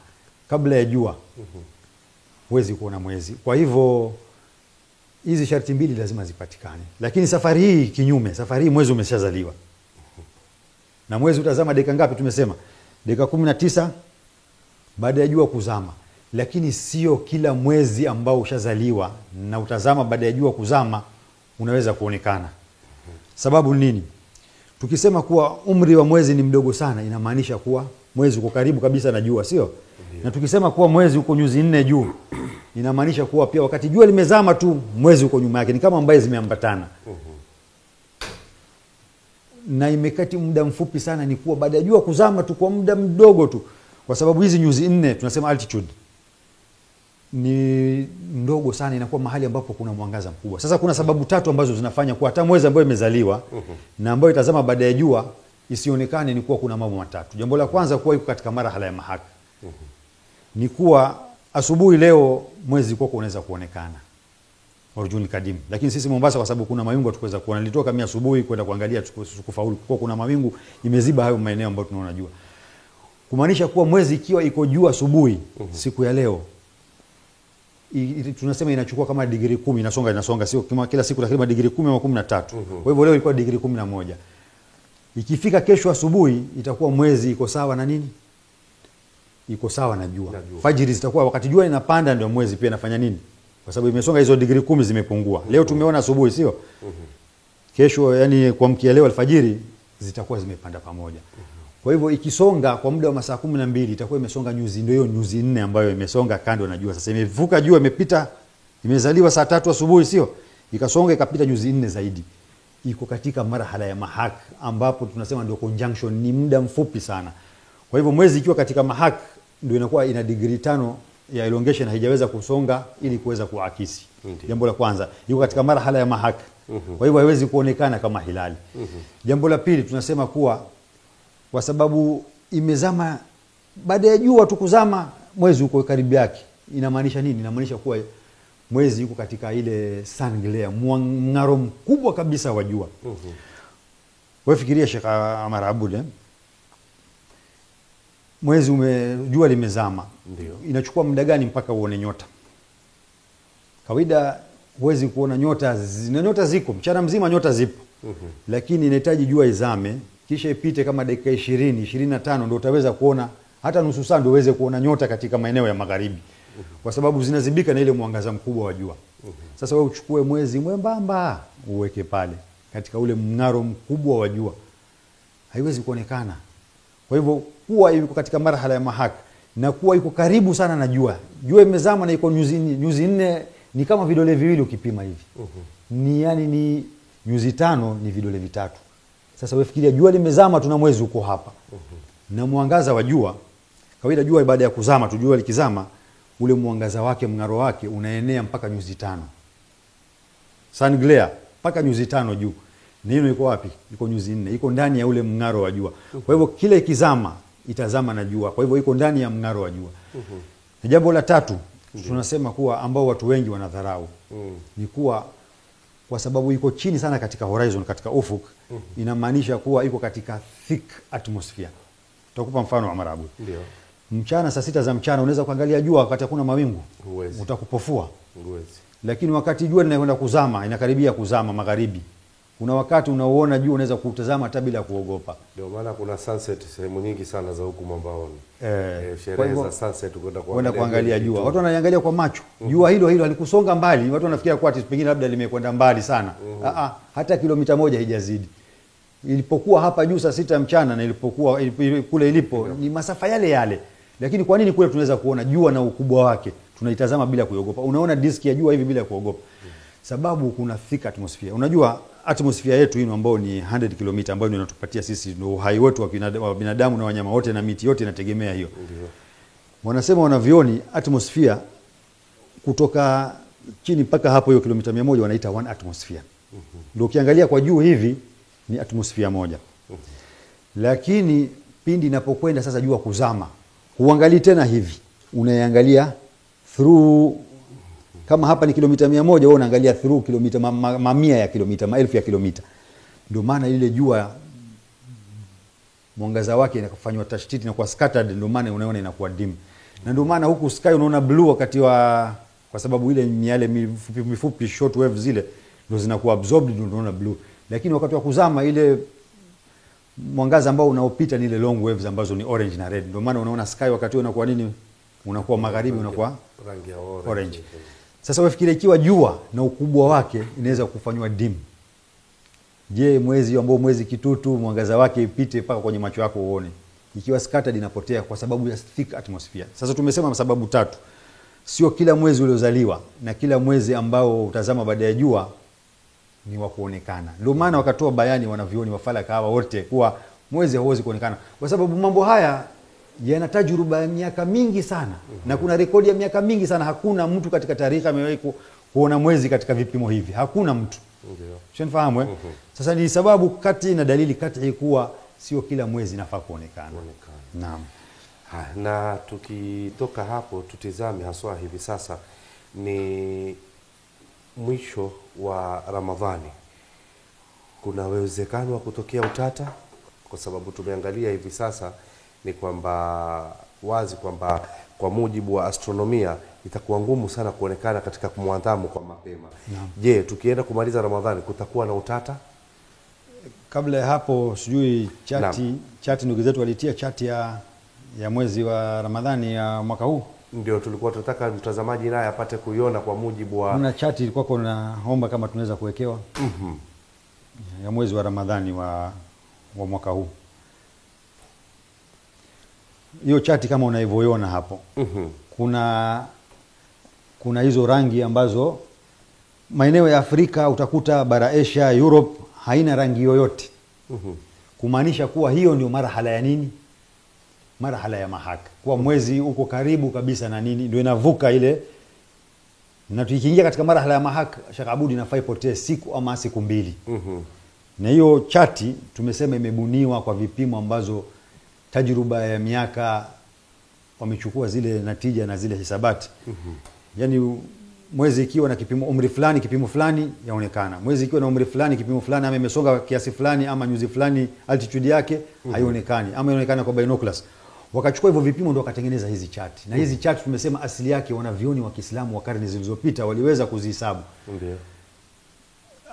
kabla ya jua. Huwezi kuona mwezi. Kwa hivyo hizi sharti mbili lazima zipatikane. Lakini safari hii kinyume, safari hii mwezi umeshazaliwa. Na mwezi utazama dakika ngapi tumesema? Dakika 19 baada ya jua kuzama. Lakini sio kila mwezi ambao ushazaliwa na utazama baada ya jua kuzama unaweza kuonekana. Sababu nini? Tukisema kuwa umri wa mwezi ni mdogo sana, inamaanisha kuwa mwezi uko karibu kabisa na jua, sio? Na tukisema kuwa mwezi uko nyuzi 4 juu, inamaanisha kuwa pia wakati jua limezama tu mwezi uko nyuma yake, ni kama ambaye zimeambatana. Na imekati muda mfupi sana, ni kuwa baada ya jua kuzama tu kwa muda mdogo tu, kwa sababu hizi nyuzi 4 tunasema altitude ni ndogo sana, inakuwa mahali ambapo kuna mwangaza mkubwa. Sasa kuna sababu 3 ambazo zinafanya kuwa hata mwezi ambao imezaliwa na ambao itazama baada ya jua isionekane, ni kuwa kuna mambo 3. Jambo la kwanza kuwa iko katika marhala ya mahak. Ni kuwa asubuhi leo mwezi uko unaweza kuonekana urjun kadim, lakini sisi Mombasa kwa sababu kuna mawingu tukuweza kuona. Nilitoka mimi asubuhi kwenda kuangalia tukufaulu kwa kuna mawingu imeziba hayo maeneo ambayo tunaona jua. Kumaanisha kuwa mwezi ikiwa iko jua asubuhi siku ya leo tunasema inachukua kama degree 10 inasonga sio kila siku takriban degree 10 au 13. Kwa hivyo leo ilikuwa degree 11. Ikifika kesho asubuhi itakuwa mwezi iko sawa na nini? Iko sawa na jua. Fajiri zitakuwa wakati jua inapanda ndio mwezi pia inafanya nini? Kwa sababu imesonga hizo degree 10 zimepungua. Leo tumeona asubuhi sio? Kesho yani kuamkia leo alfajiri zitakuwa zimepanda pamoja. Kwa hivyo ikisonga kwa muda wa masaa 12 itakuwa imesonga nyuzi, ndio hiyo nyuzi 4 ambayo imesonga kando na jua. Sasa imevuka jua, imepita, imezaliwa saa 3 asubuhi sio? Ikasonga ikapita nyuzi 4 zaidi. Iko katika marhala ya mahak ambapo tunasema ndio conjunction, ni muda mfupi sana. Kwa hivyo mwezi ikiwa katika mahak ndio inakuwa ina degree 5 ya elongation, haijaweza kusonga ili kuweza kuakisi. Jambo la kwanza, iko katika marhala ya mahak. Kwa hivyo haiwezi kuonekana kama hilali. Jambo la pili tunasema kuwa kwa sababu imezama baada ya jua tu kuzama mwezi uko karibu yake. Inamaanisha nini? Inamaanisha kuwa mwezi yuko katika ile sun glare, mng'aro mkubwa kabisa wa jua. Wewe fikiria Sheikh Amar Abud, mwezi jua limezama. Ndio. Inachukua muda gani mpaka uone nyota? Kawaida huwezi kuona nyota, nyota ziko mchana mzima, nyota zipo. Lakini inahitaji jua izame kisha ipite kama dakika 20 25 ndio utaweza kuona, hata nusu saa ndio uweze kuona nyota katika maeneo ya magharibi, kwa sababu zinazibika na ile mwangaza mkubwa wa jua. Sasa wewe uchukue mwezi mwembamba uweke pale katika ule mng'aro mkubwa wa jua, haiwezi kuonekana. Kwa hivyo kuwa iko katika marhala ya mahak na kuwa iko karibu sana na jua, jua imezama na iko nyuzi 4 ni kama vidole viwili ukipima hivi. Ni yani ni nyuzi 5 ni vidole vitatu. Sasa wewe fikiria jua limezama, tuna mwezi uko hapa. Na mwangaza wa jua, kawaida jua baada ya kuzama tu, jua likizama ule mwangaza wake, mng'aro wake unaenea mpaka nyuzi 5. Sun glare mpaka nyuzi 5 juu. Na hiyo iko wapi? Iko nyuzi 4. Iko ndani ya ule mng'aro wa jua. Kwa hivyo kile ikizama itazama na jua. Kwa hivyo iko ndani ya mng'aro wa jua. Na jambo la tatu tunasema kuwa ambao watu wengi wanadharau ni kuwa kwa sababu iko chini sana katika horizon, katika ufuk, inamaanisha kuwa iko katika thick atmosphere. Tutakupa mfano wa Marabu. Ndio. Mchana saa 6 za mchana unaweza kuangalia jua wakati hakuna mawingu. Huwezi. Utakupofua. Huwezi. Lakini wakati jua linakwenda kuzama, inakaribia kuzama magharibi, kuna wakati unaoona jua unaweza kutazama hata bila kuogopa. Ndio maana kuna sunset sehemu nyingi sana za huku mwambaoni. Kwa Sherehe hivyo za sunset kwenda kuangalia jua. Watu wanaliangalia kwa macho. Jua hilo halikusonga mbali. Watu wanafikiria kwa pengine labda limekwenda mbali sana. Hata kilomita 1 haijazidi. Ilipokuwa hapa juu saa 6 mchana na ilipokuwa kule ilipo ni masafa yale yale. Lakini kwa nini kule tunaweza kuona jua na ukubwa wake? Tunaitazama bila kuogopa. Unaona diski ya jua hivi bila kuogopa. Sababu kuna thick atmosphere. Unajua atmosphere yetu hii ambayo ni 100 km ambayo ndio inatupatia sisi ndio uhai wetu wa binadamu na wanyama wote na miti yote inategemea hiyo. Wanasema wanavioni atmosphere kutoka chini mpaka hapo hiyo kilomita 100 wanaita 1 atmosphere. Ndio ukiangalia kwa juu hivi ni atmosphere moja. Lakini pindi inapokwenda sasa jua kuzama, huangalii tena hivi. Unaiangalia through, kama hapa ni kilomita 100 wewe unaangalia through kilomita mamia ya kilomita, maelfu ya kilomita. Ndio maana ile jua mwangaza wake inafanywa tashtiti na kwa scattered, ndio maana unaona inakuwa dim. Na ndio maana huku sky unaona blue wakati wa, kwa sababu ile miale mifupi short wave zile ndio zinakuwa absorbed, ndio unaona blue. Lakini wakati wa kuzama ile mwangaza ambao unaopita ni ile long waves ambazo ni orange na red. Ndio maana unaona sky wakati unakuwa nini? Unakuwa magharibi, unakuwa rangi ya orange. Sasa wafikiria ikiwa jua na ukubwa wake inaweza kufanywa dim. Je, mwezi ambao mwezi kitutu mwangaza wake ipite mpaka kwenye macho yako uone. Ikiwa scattered inapotea kwa sababu ya thick atmosphere. Sasa tumesema sababu 3. Sio kila mwezi uliozaliwa na kila mwezi ambao utazama baada ya jua ni wa kuonekana. Ndio maana wakatoa bayani wanavioni wafalaka hawa wote kuwa mwezi hauwezi kuonekana. Kwa sababu mambo haya yana tajruba ya miaka mingi sana. Na kuna rekodi ya miaka mingi sana. Hakuna mtu katika tarehe amewahi kuona mwezi katika vipimo hivi. Hakuna mtu. Ndio. Unafahamu eh? Sasa ni sababu kati na dalili kati kuwa sio kila mwezi nafaa kuonekana. Naam. Na tukitoka hapo tutizame haswa hivi sasa ni mwisho wa Ramadhani. Kuna uwezekano wa kutokea utata, kwa sababu tumeangalia hivi sasa ni kwamba wazi kwamba kwa mujibu wa astronomia itakuwa ngumu sana kuonekana katika kumwandhamu kwa mapema. Je, tukienda kumaliza Ramadhani kutakuwa na utata? Kabla ya hapo sijui chati ndugu zetu walitia chati ya mwezi wa Ramadhani ya mwaka huu. Ndio tulikuwa tunataka mtazamaji naye apate kuiona kwa mujibu wa kuna chati ilikuwa naomba kama tunaweza kuwekewa ya mwezi wa Ramadhani wa mwaka huu. Hiyo chati kama unaivoiona hapo. Kuna hizo rangi ambazo maeneo ya Afrika utakuta bara Asia, Europe haina rangi yoyote. Kumaanisha kuwa hiyo ndio marhala ya nini? Marhala ya mahak. Kwa mwezi uko karibu kabisa na nini? Ndio inavuka ile. Na tukiingia katika marhala ya mahak, Sheikh Abudi inafaa ipotee siku ama siku 2. Na hiyo chati tumesema imebuniwa kwa vipimo ambazo tajruba ya miaka wamechukua zile natija na zile hisabati. Yaani mwezi ikiwa na kipimo umri fulani, kipimo fulani yaonekana. Mwezi ikiwa na umri fulani, kipimo fulani, ama imesonga kiasi fulani ama nyuzi fulani altitude yake haionekani, ama inaonekana kwa binoculars. Wakachukua hivyo vipimo ndio wakatengeneza hizi chati. Na hizi chati tumesema asili yake wanavioni wa Kiislamu wa karne zilizopita waliweza kuzihesabu. Ndio.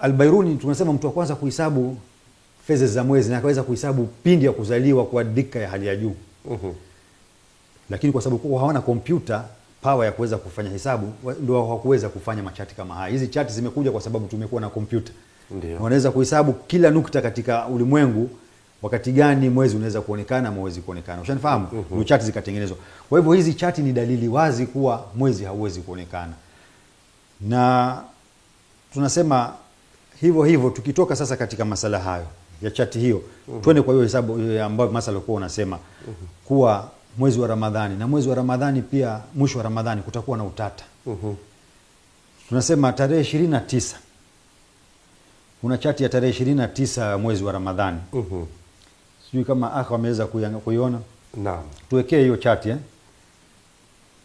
Al-Bairuni tunasema mtu wa kwanza kuhesabu phases za mwezi na akaweza kuhesabu pindi ya kuzaliwa kwa dika ya hali ya juu. Lakini kwa sababu hawana kompyuta power ya kuweza kufanya hesabu, ndio hawakuweza kufanya machati kama haya. Hizi chati zimekuja kwa sababu tumekuwa na kompyuta. Ndio. Wanaweza kuhesabu kila nukta katika ulimwengu, wakati gani mwezi unaweza kuonekana au hauwezi kuonekana. Ushanifahamu? Ndio chati zikatengenezwa. Kwa hivyo hizi chati ni dalili wazi kuwa mwezi hauwezi kuonekana. Na tunasema hivyo tukitoka sasa katika masala hayo ya chati hiyo, twende kwa hiyo hesabu ambayo masala kwa unasema kuwa mwezi wa Ramadhani, na mwezi wa Ramadhani pia mwisho wa Ramadhani kutakuwa na utata. Tunasema tarehe 29 kuna chati ya tarehe 29 mwezi wa Ramadhani. Sijui kama wameweza kuiona. Naam. Tuwekee hiyo chati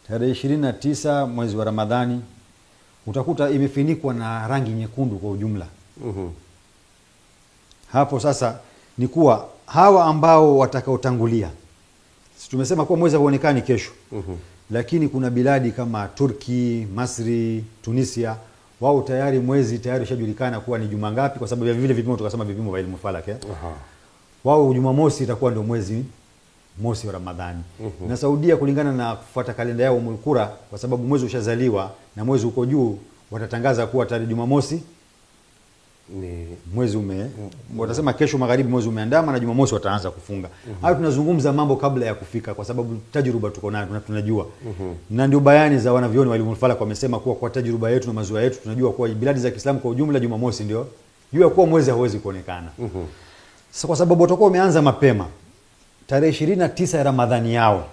tarehe 29 mwezi wa Ramadhani utakuta imefinikwa na rangi nyekundu kwa ujumla. Hapo sasa ni kuwa hawa ambao watakaotangulia, tumesema kuwa mwezi hauonekani kesho. Lakini kuna biladi kama Turki, Masri, Tunisia, wao tayari mwezi tayari ushajulikana kuwa ni juma ngapi, kwa sababu ya vile vipimo tukasema vipimo vya ilmu falak. Wao Jumamosi itakuwa ndio mwezi mosi wa Ramadhani. Na Saudia kulingana na kufuata kalenda yao Mulkura, kwa sababu mwezi ushazaliwa na mwezi uko juu, watatangaza kuwa tarehe Jumamosi ni mwezi watasema kesho magharibi mwezi umeandama na Jumamosi wataanza kufunga. Hayo tunazungumza mambo kabla ya kufika, kwa sababu tajruba tuko nayo na tunajua. Na ndio bayani za wanavyoni walimu falak wamesema kuwa kwa tajruba yetu na mazoea yetu tunajua kuwa biladi za Kiislamu kwa ujumla Jumamosi ndio jua kuwa mwezi hauwezi kuonekana. Sasa kwa sababu watakuwa umeanza mapema, tarehe 29 ya Ramadhani yao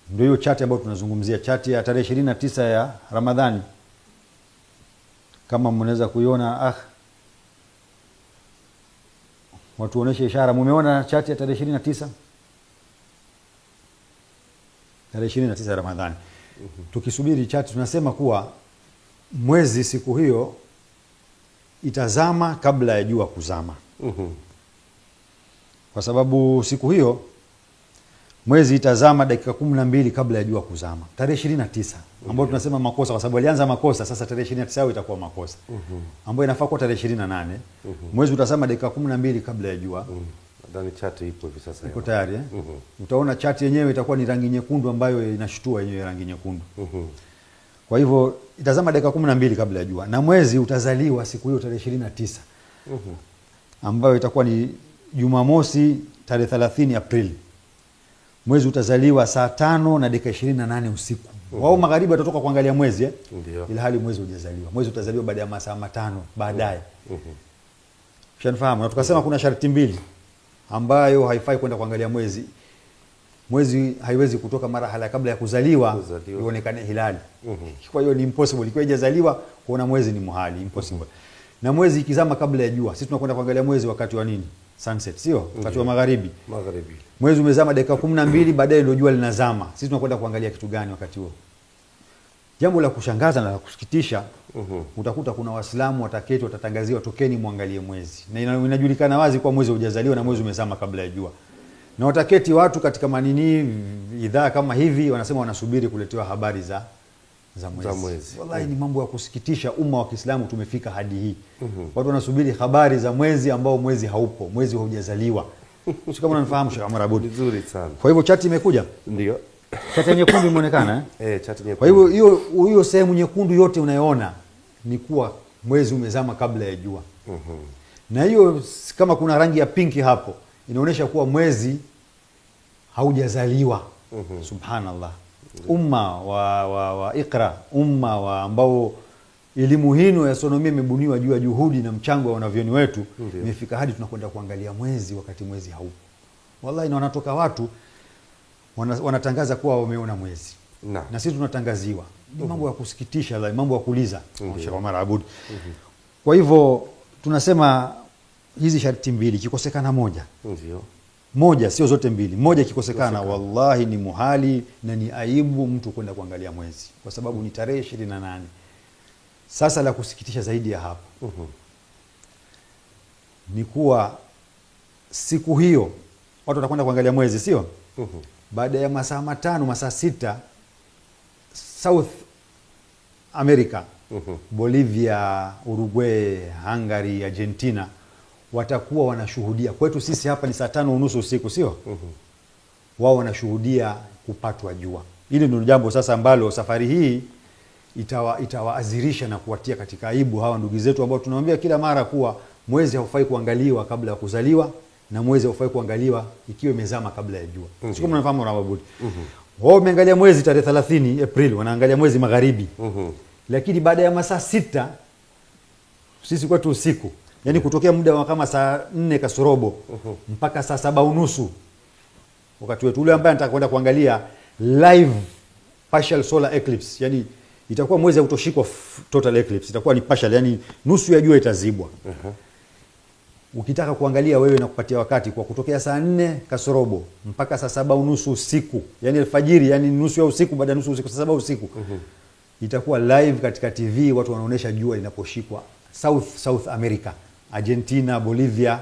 ndio hiyo chati ambayo tunazungumzia, chati ya tarehe 29 ya Ramadhani. Kama mnaweza kuiona, watu waoneshe ishara. Mumeona chati ya tarehe 29? Tarehe 29 ya Ramadhani. Tukisubiri chati tunasema kuwa mwezi siku hiyo itazama kabla ya jua kuzama. Kwa sababu siku hiyo mwezi itazama dakika 12 kabla ya jua kuzama. Tarehe 29 ambayo tunasema makosa, kwa sababu alianza makosa, sasa tarehe 29 yao itakuwa makosa. Ambayo inafaa kuwa tarehe 28. Mwezi utazama dakika 12 kabla ya jua. Nadhani chati ipo hivi sasa. Iko tayari Utaona chati yenyewe itakuwa ni rangi nyekundu ambayo inashtua yenyewe rangi nyekundu. Kwa hivyo itazama dakika 12 kabla ya jua, na mwezi utazaliwa siku hiyo tarehe 29. Ambayo itakuwa ni Jumamosi tarehe 30 Aprili. Mwezi utazaliwa saa 5 na dakika 28 usiku. Wao magharibi watatoka kuangalia mwezi ila hali mwezi hujazaliwa. Mwezi utazaliwa baada ya masaa 5 baadaye. Unafahamu? Na tukasema kuna sharti mbili ambayo haifai kwenda kuangalia mwezi. Mwezi haiwezi kutoka mara kabla ya kuzaliwa ionekane hilali. Kwa hiyo ni impossible. Ikiwa hajazaliwa kuona mwezi ni muhali, impossible. Na mwezi ikizama kabla ya jua, sisi tunakwenda kuangalia mwezi wakati wa nini? Sunset, sio? Wakati wa magharibi. Mwezi umezama dakika 12 baadaye ndio jua linazama. Sisi tunakwenda kuangalia kitu gani wakati huo? Jambo la kushangaza na la kusikitisha, utakuta kuna Waislamu wataketi watatangaziwa, tokeni muangalie mwezi. Na inajulikana wazi kwa mwezi hujazaliwa na mwezi umezama kabla ya jua. Na wataketi watu katika manini idhaa kama hivi wanasema wanasubiri kuletewa habari za mwezi. Wallahi ni mambo ya kusikitisha, umma wa Kiislamu tumefika hadi hii. Watu wanasubiri habari za mwezi ambao mwezi haupo, mwezi hujazaliwa. Sio kama unanifahamu Sheikh Omar Abud. Nzuri sana. Kwa hivyo chati imekuja? Ndio. Chati nyekundu imeonekana chati nyekundu. Kwa hivyo hiyo sehemu nyekundu yote unayoona ni kuwa mwezi umezama kabla ya jua. Na hiyo kama kuna rangi ya pinki hapo inaonyesha kuwa mwezi haujazaliwa. Subhanallah. Umma wa Iqra, umma wa ambao elimu hino ya astronomia imebuniwa juu ya juhudi na mchango wa wanavyoni wetu, imefika hadi tunakwenda kuangalia mwezi wakati mwezi haupo. Wallahi na wanatoka watu wanatangaza kuwa wameona mwezi. Na sisi tunatangaziwa. Ni mambo ya kusikitisha, mambo ya kuuliza Sheikh Omar Abud. Kwa hivyo tunasema hizi sharti mbili kikosekana moja sio zote mbili. Moja ikikosekana wallahi ni muhali na ni aibu mtu kwenda kuangalia mwezi, kwa sababu ni tarehe 28. Sasa la kusikitisha zaidi ya hapo ni kuwa siku hiyo watu watakwenda kuangalia mwezi, sio? Baada ya masaa 5 masaa 6 South America, Bolivia, Uruguay, Hungary, Argentina watakuwa wanashuhudia. Kwetu sisi hapa ni saa 5:30 usiku, sio? Wao wanashuhudia kupatwa jua. Hili ndio jambo sasa ambalo safari hii itawaazirisha na kuwatia katika aibu hawa ndugu zetu ambao tunamwambia kila mara kuwa mwezi haufai kuangaliwa kabla ya kuzaliwa na mwezi haufai kuangaliwa ikiwa imezama kabla ya jua. Sio kama unafahamu na mabudi. Wao wameangalia mwezi tarehe 30 April, wanaangalia mwezi magharibi. Lakini baada ya masaa 6 sisi kwetu usiku. Yaani kutokea muda wa kama saa 4 kasorobo mpaka saa 7:30 wakati wetu ule ambaye anataka kwenda kuangalia live partial solar eclipse, yani itakuwa mwezi hautoshikwa total eclipse, itakuwa ni partial, yani nusu ya jua itazibwa. Ukitaka kuangalia wewe na kupatia wakati kwa kutokea saa 4 kasorobo mpaka saa 7:30 usiku, yani alfajiri, yani nusu ya usiku, baada ya nusu usiku saa 7 usiku. Itakuwa live katika TV, watu wanaonesha jua linaposhikwa South America, Argentina, Bolivia.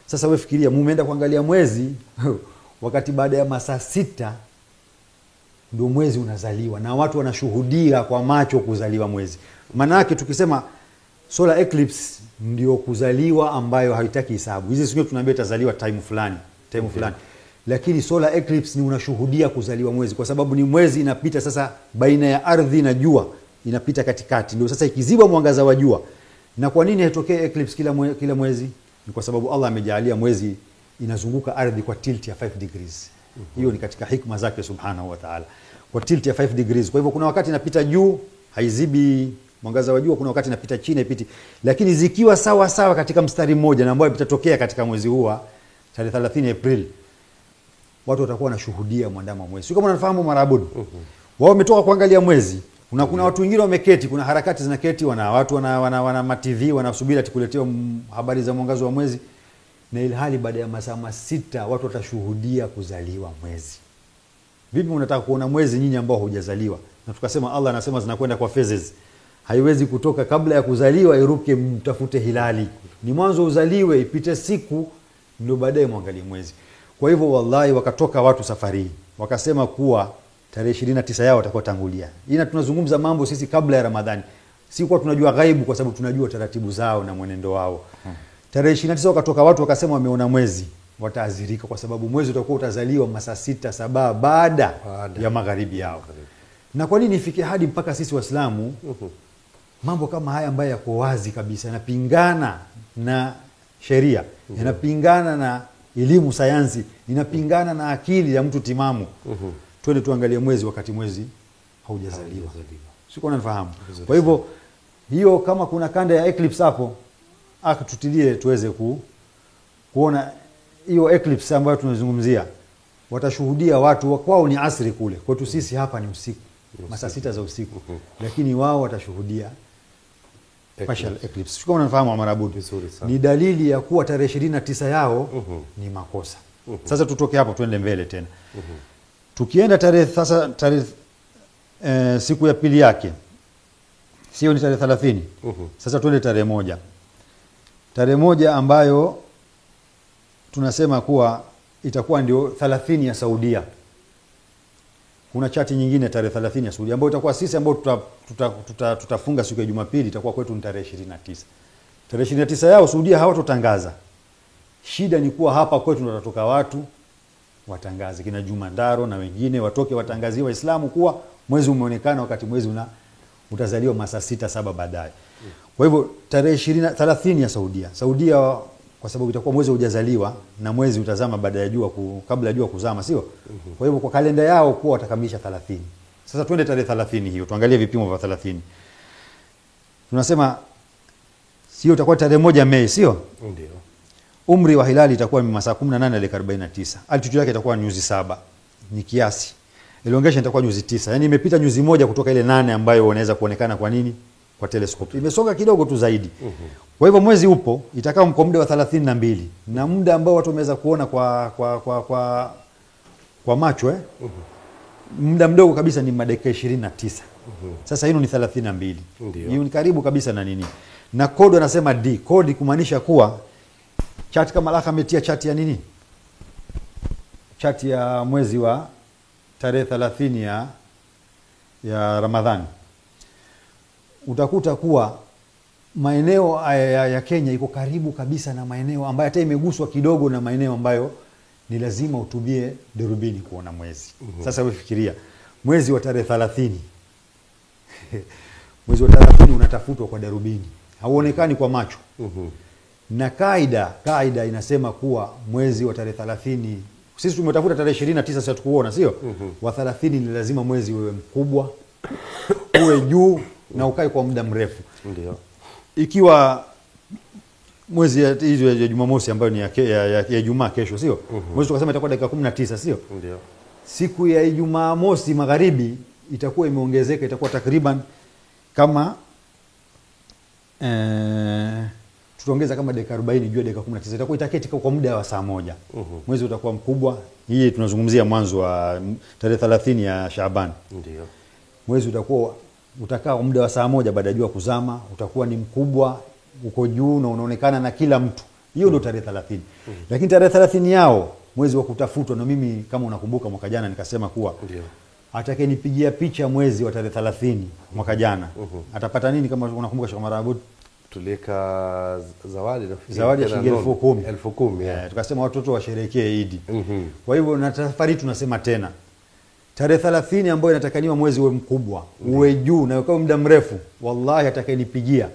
Sasa wewe fikiria mumeenda kuangalia mwezi wakati baada ya masaa 6 ndio mwezi unazaliwa na watu wanashuhudia kwa macho kuzaliwa mwezi. Maana yake tukisema solar eclipse ndio kuzaliwa ambayo haitaki hisabu. Hizi sio tunaambia itazaliwa time fulani. Lakini solar eclipse ni unashuhudia kuzaliwa mwezi kwa sababu ni mwezi inapita sasa baina ya ardhi na jua, inapita katikati. Ndio sasa ikiziba mwangaza wa jua. Na kwa nini haitokee eclipse kila mwezi? Ni kwa sababu Allah amejalia mwezi inazunguka ardhi kwa tilt ya 5 degrees. Hiyo ni katika hikma zake subhanahu wa ta'ala. Kwa tilt ya 5 degrees. Kwa hivyo kuna wakati inapita juu, haizibi mwangaza wa jua, kuna wakati inapita chini, haipiti. Lakini zikiwa sawa sawa katika mstari mmoja na ambayo itatokea katika mwezi huu tarehe 30 April, watu watakuwa wanashuhudia mwandamo wa mwezi. Sio kama unafahamu Marabud. Wao wametoka kuangalia mwezi. Kuna watu wengine wameketi, kuna harakati zinaketi, watu wana ma TV wanasubiri atikuletea habari za mwangazo wa mwezi. Na ilhali baada ya masaa 6 watu watashuhudia kuzaliwa mwezi. Vipi unataka kuona mwezi nyinyi ambao hujazaliwa? Na tukasema Allah anasema zinakwenda kwa phases. Haiwezi kutoka kabla ya kuzaliwa iruke mtafute hilali. Ni mwanzo uzaliwe, ipite siku ndio baadaye muangalie mwezi. Kwa hivyo wallahi wakatoka watu safari. Wakasema kuwa tarehe 29 yao watakuwa tangulia. Ina tunazungumza mambo sisi kabla ya Ramadhani. Si kwa tunajua ghaibu kwa sababu tunajua taratibu zao na mwenendo wao. Tarehe 29 wakatoka watu wakasema wameona mwezi, wataazirika kwa sababu mwezi utakuwa utazaliwa masaa 6 7 baada ya magharibi yao. Na kwa nini ifike hadi mpaka sisi Waislamu mambo kama haya ambayo yako wazi kabisa yanapingana na sheria, yanapingana na elimu sayansi, inapingana na akili ya mtu timamu. Twende tuangalie mwezi wakati mwezi haujazaliwa. Siko nafahamu. Kwa hivyo hiyo kama kuna kanda ya eclipse hapo akatutilie tuweze kuona hiyo eclipse ambayo tunazungumzia. Watashuhudia watu kwao ni asri kule. Kwetu sisi hapa ni usiku. Masaa 6 za usiku. Lakini wao watashuhudia partial eclipse. Sio kama unafahamu Amarabud. Ni dalili ya kuwa tarehe 29 yao ni makosa. Sasa tutoke hapo tuende mbele tena. Tukienda tarehe siku ya pili yake. Sio ni tarehe 30. Sasa tuende tarehe 1. Tarehe 1 ambayo tunasema kuwa itakuwa ndio 30 ya Saudia. Kuna chati nyingine tarehe 30 ya Saudia ambayo itakuwa sisi ambao tutafunga siku ya Jumapili itakuwa kwetu ni tarehe 29. Tarehe 29 yao Saudia hawatotangaza. Shida ni kuwa hapa kwetu tunatoka watu watangaze kina Juma Ndaro na wengine watoke watangazie Waislamu kuwa mwezi umeonekana wakati mwezi utazaliwa masaa 6 7 baadaye. Kwa hivyo tarehe 30 ya Saudia kwa sababu itakuwa mwezi hujazaliwa na mwezi utazama baada ya jua kabla ya jua kuzama, sio? Kwa hivyo kwa kalenda yao kuwa watakamilisha 30. Sasa twende tarehe 30 hiyo tuangalie vipimo vya 30. Tunasema sio itakuwa tarehe 1 Mei, sio? Ndio. Umri wa hilali itakuwa ni masaa 18 hadi 49. Altitude yake itakuwa nyuzi 7. Ni kiasi. Elongation itakuwa nyuzi 9. Yaani imepita nyuzi 1 kutoka ile 8 ambayo unaweza kuonekana kwa nini? Kwa telescope. Imesonga kidogo tu zaidi. Kwa hivyo mwezi upo, itakaa kwa muda wa 32 na muda ambao watu wameweza kuona kwa macho muda mdogo kabisa ni dakika 29. Sasa hino ni 32. Hiyo ni karibu kabisa na nini? Na code anasema D. Code kumaanisha kuwa chati kama Alaka ametia chati ya nini? Chati ya mwezi wa tarehe 30 ya Ramadhani. Utakuta kuwa maeneo ya Kenya iko karibu kabisa na maeneo ambayo hata imeguswa kidogo na maeneo ambayo ni lazima utumie darubini kuona mwezi. Sasa wewe fikiria, mwezi wa tarehe 30 mwezi wa 30 unatafutwa kwa darubini, hauonekani kwa macho. Na kaida inasema kuwa mwezi wa tarehe 30, sisi tumetafuta tarehe 29 sasa tukuona, sio? Wa 30 ni lazima mwezi uwe mkubwa, uwe juu na ukae kwa muda mrefu. Ndio. Ikiwa mwezi hizo ya Jumamosi ambayo ni ya Ijumaa kesho, sio? Mwezi tukasema itakuwa dakika 19, sio? Ndio. Siku ya Ijumaa mosi magharibi itakuwa imeongezeka, itakuwa takriban kama tutaongeza kama dakika 40 juu ya dakika 19, itakuwa itaketi kwa muda wa saa moja. Mwezi utakuwa mkubwa. Hii tunazungumzia mwanzo wa tarehe 30 ya Shaaban. Ndio. Mwezi utakaa muda wa saa moja baada ya jua kuzama, utakuwa ni mkubwa, uko juu na unaonekana na kila mtu. Hiyo ndio tarehe 30. Lakini tarehe 30 yao mwezi wa kutafutwa, na mimi kama unakumbuka mwaka jana nikasema kuwa Ndio. atakayenipigia picha mwezi wa tarehe 30 mwaka jana atapata nini? Kama unakumbuka Sheikh Marabud, tulika zawadi ya shilingi 10,000. 10,000. Tukasema watoto washerehekee Eid. Kwa hivyo na safari tunasema tena tarehe 30 ambayo inatakaniwa mwezi uwe mkubwa, uwe juu na ukae muda mrefu, wallahi atakayenipigia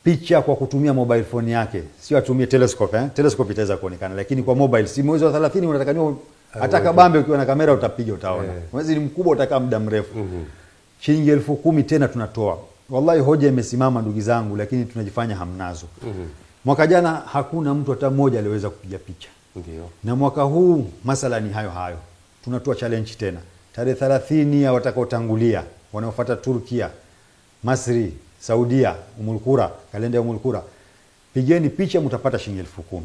picha kwa kutumia mobile phone yake, sio atumie telescope. Telescope itaweza kuonekana, lakini kwa mobile, si mwezi wa 30 unatakaniwa hata kabambe ukiwa na kamera utapiga, utaona. Mwezi ni mkubwa, utakaa muda mrefu. Shilingi 10,000 tena tunatoa. Wallahi hoja imesimama ndugu zangu, lakini tunajifanya hamnazo. Mwaka jana hakuna mtu hata mmoja aliweza kupiga picha. Ndio. Na mwaka huu masala ni hayo. Tunatoa challenge tena. Tarehe 30 ya watakaotangulia, wanaofuata Turkia, Masri, Saudia, Umulkura, kalenda ya Umulkura, pigeni picha, mtapata shilingi 10,000.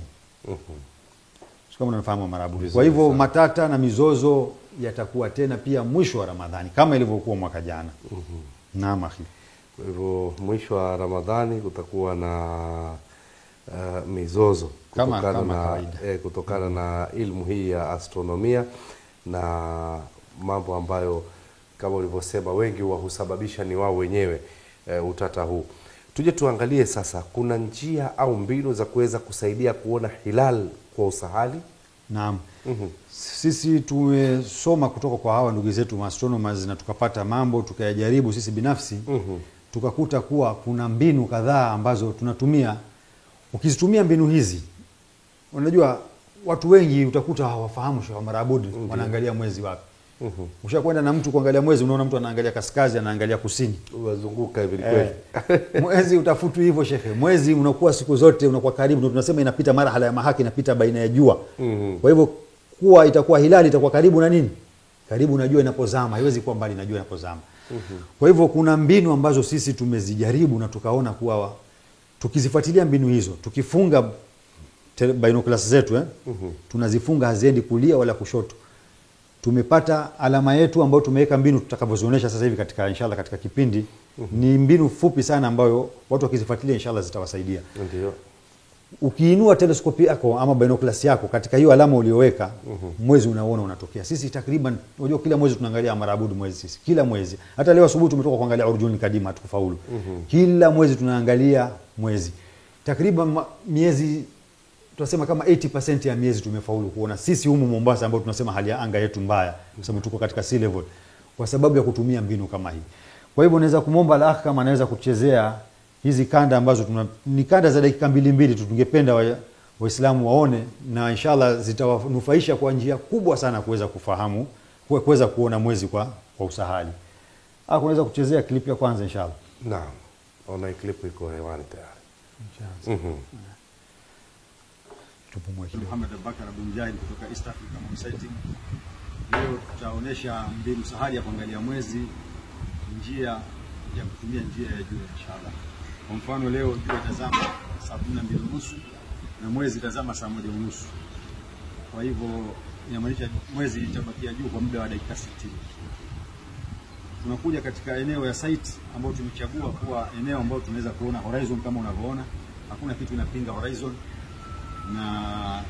Kama unafahamu Marabu. Kwa hivyo matata na mizozo yatakuwa tena pia mwisho wa Ramadhani kama ilivyokuwa mwaka jana. Naam akhi. Kwa hivyo mwisho wa Ramadhani kutakuwa na mizozo kutokana na ilmu hii ya astronomia na mambo ambayo kama ulivyosema wengi husababisha ni wao wenyewe utata huu. Tuje tuangalie sasa, kuna njia au mbinu za kuweza kusaidia kuona hilal kwa usahali? Naam. Sisi tumesoma kutoka kwa hawa ndugu zetu astronomers na tukapata mambo tukayajaribu sisi binafsi. Tukakuta kuwa kuna mbinu kadhaa ambazo tunatumia. Ukizitumia mbinu hizi, unajua watu wengi utakuta hawafahamu Sheikh Marabud wanaangalia mwezi wapi. Ushakwenda na mtu kuangalia mwezi, unaona mtu anaangalia kaskazini, anaangalia kusini, unazunguka hivi kweli. Mwezi utafutu hivyo shekhe. Mwezi unakuwa siku zote unakuwa karibu, ndio tunasema inapita marhala ya mahaki, inapita baina ya jua. Kwa hivyo kuwa itakuwa hilali itakuwa karibu na nini? Karibu na jua inapozama, haiwezi kuwa mbali na jua inapozama. Kwa hivyo kuna mbinu ambazo sisi tumezijaribu na tukaona kuwa tukizifuatilia mbinu hizo, tukifunga binoculars zetu tunazifunga haziendi kulia wala kushoto, tumepata alama yetu ambayo tumeweka mbinu tutakavyozionyesha sasa hivi katika inshallah katika kipindi. Ni mbinu fupi sana ambayo watu wakizifuatilia inshallah zitawasaidia. Ndio. Ukiinua teleskopi yako ama binoculars yako katika hiyo alama ulioweka, mwezi unaona unatokea. Sisi takriban unajua kila mwezi tunaangalia Marabud mwezi sisi. Kila mwezi. Hata leo asubuhi tumetoka kuangalia Urjun Kadima hatukufaulu. Kila mwezi tunaangalia mwezi. Takriban miezi tunasema kama 80% ya miezi tumefaulu kuona sisi humu Mombasa, ambao tunasema hali ya anga yetu mbaya kwa sababu tuko katika sea level, kwa sababu ya kutumia mbinu kama hii. Kwa hivyo naweza kumomba Allah kama anaweza kuchezea hizi kanda ambazo ni kanda za dakika 2 tu, tungependa Waislamu waone, na inshallah zitawanufaisha kwa njia kubwa sana kuweza kufahamu, kuweza kuona mwezi kwa usahali. Kunaweza kuchezea clip ya kwanza inshallah. Naam. Ona clip iko hewani tayari. Inshallah. Muhammad Abubakar Abu Mujahid kutoka East Africa Moon Sighting. Leo tutaonesha mbinu sahali ya kuangalia mwezi, njia ya kutumia njia ya jua inshallah. Kwa mfano leo jua itazama saa 12:30 na mwezi itazama saa 1:30. Kwa hivyo inamaanisha mwezi itabakia juu kwa muda wa dakika 60. Tunakuja katika eneo ya site ambayo tumechagua kuwa eneo ambalo tunaweza kuona horizon kama unavyoona. Hakuna kitu inapinga horizon. Na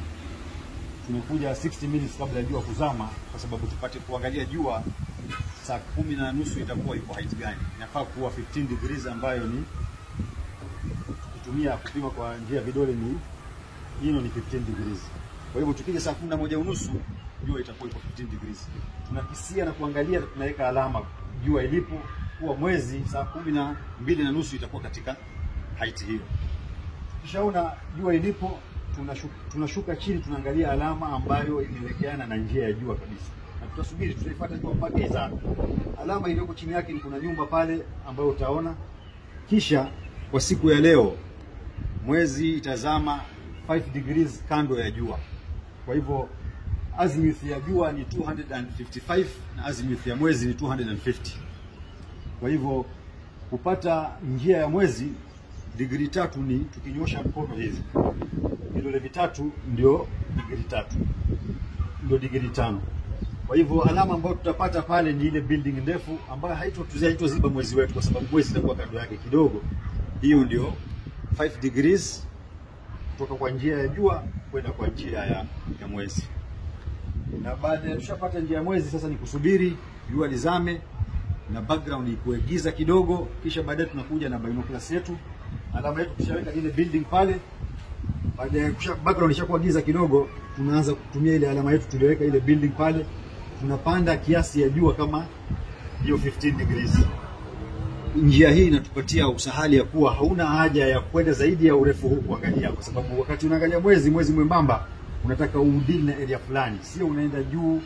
tumekuja 60 minutes kabla ya jua kuzama kwa sababu tupate kuangalia jua saa 10:30 itakuwa iko height gani. Inafaa kuwa 15 degrees ambayo ni tunatumia kupima kwa njia ya vidole ni hino ni 15 degrees. Kwa hivyo tukija saa 11:30 jua itakuwa iko 15 degrees. Tunakisia na kuangalia, tunaweka alama jua ilipo kuwa mwezi saa 12:30 itakuwa katika height hiyo. Tukishaona jua ilipo tunashuka chini, tunaangalia alama ambayo inaelekeana na njia ya jua kabisa. Na tutasubiri, tutaifuata jua mpaka izame. Alama iliyoko chini yake ni kuna nyumba pale ambayo utaona. Kisha kwa siku ya leo mwezi itazama 5 degrees kando ya jua. Kwa hivyo azimuth ya jua ni 255 na azimuth ya mwezi ni 250. Kwa hivyo kupata njia ya mwezi degree 3 ni tukinyosha mkono hivi. Vidole vitatu ndio degree 3. Ndio degree 5. Kwa hivyo alama ambayo tutapata pale ni ile building ndefu ambayo haitoziba mwezi wetu, kwa sababu mwezi itakuwa kando yake kidogo. Hiyo ndio 5 degrees kutoka kwa njia ya jua kwenda kwa njia ya mwezi. Na baada ya tushapata njia ya mwezi, sasa ni kusubiri jua lizame na background ikuwe giza kidogo, kisha baadaye tunakuja na binoculars yetu. Alama yetu tushaweka ile building pale. Baada ya background ishakuwa giza kidogo, tunaanza kutumia ile alama yetu tuliweka ile building pale. Tunapanda kiasi ya jua kama hiyo 15 degrees. Njia hii inatupatia usahali ya kuwa hauna haja ya kwenda zaidi ya urefu huu kuangalia, kwa sababu wakati unaangalia mwezi mwembamba unataka udeal na area fulani, sio unaenda juu,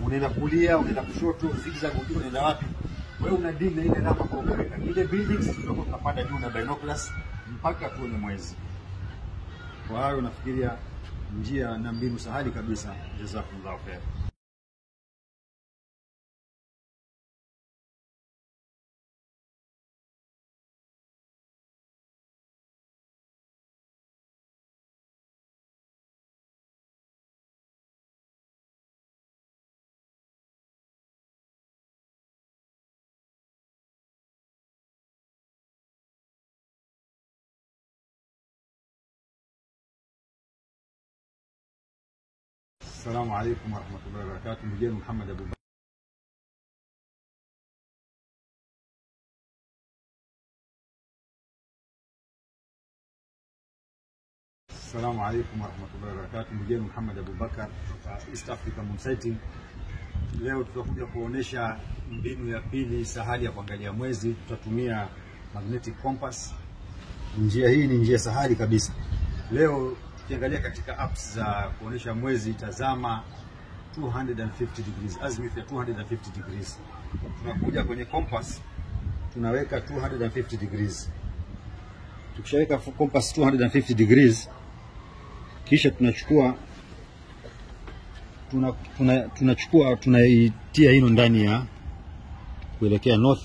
unaenda kulia, unaenda kushoto, zigzag, unaenda wapi. Wewe una deal na ile alama kwa kuweka ile buildings, tutakuwa tunapanda juu na binoculars mpaka tuone mwezi. Kwa hayo nafikiria njia na mbinu sahali kabisa. Jazakumullahu khair. السلام عليكم ورحمة الله وبركاته. مجيد محمد أبو بكر. السلام عليكم ورحمة الله وبركاته. مجيد محمد أبو بكر kutoka East Africa Moon Sighting. Leo tutakuja kuonesha mbinu ya pili sahali ya kuangalia mwezi. Tutatumia magnetic compass. Njia hii ni njia sahali kabisa. Leo tukiangalia katika apps za kuonesha mwezi, tazama 250 degrees, azimuth ya 250 degrees. Tunakuja kwenye compass, tunaweka 250 degrees. Tukishaweka compass 250 degrees, kisha tunaitia hino ndani ya kuelekea north,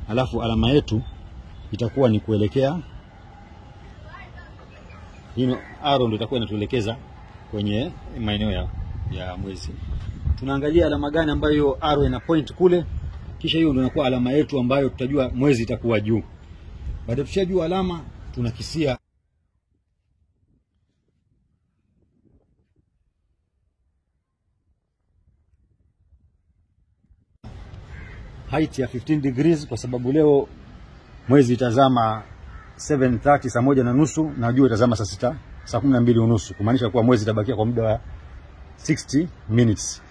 alafu alama yetu itakuwa ni kuelekea hino, arrow ndio itakuwa inatuelekeza kwenye maeneo ya mwezi. Tunaangalia alama gani ambayo arrow ina point kule, kisha hiyo ndio inakuwa alama yetu ambayo tutajua mwezi itakuwa juu. Baada tushajua alama, tunakisia height ya 15 degrees, kwa sababu leo mwezi itazama 7:30 saa 1:30 na jua itazama saa 6 saa 12:30, kumaanisha kuwa mwezi itabakia kwa muda wa 60 minutes.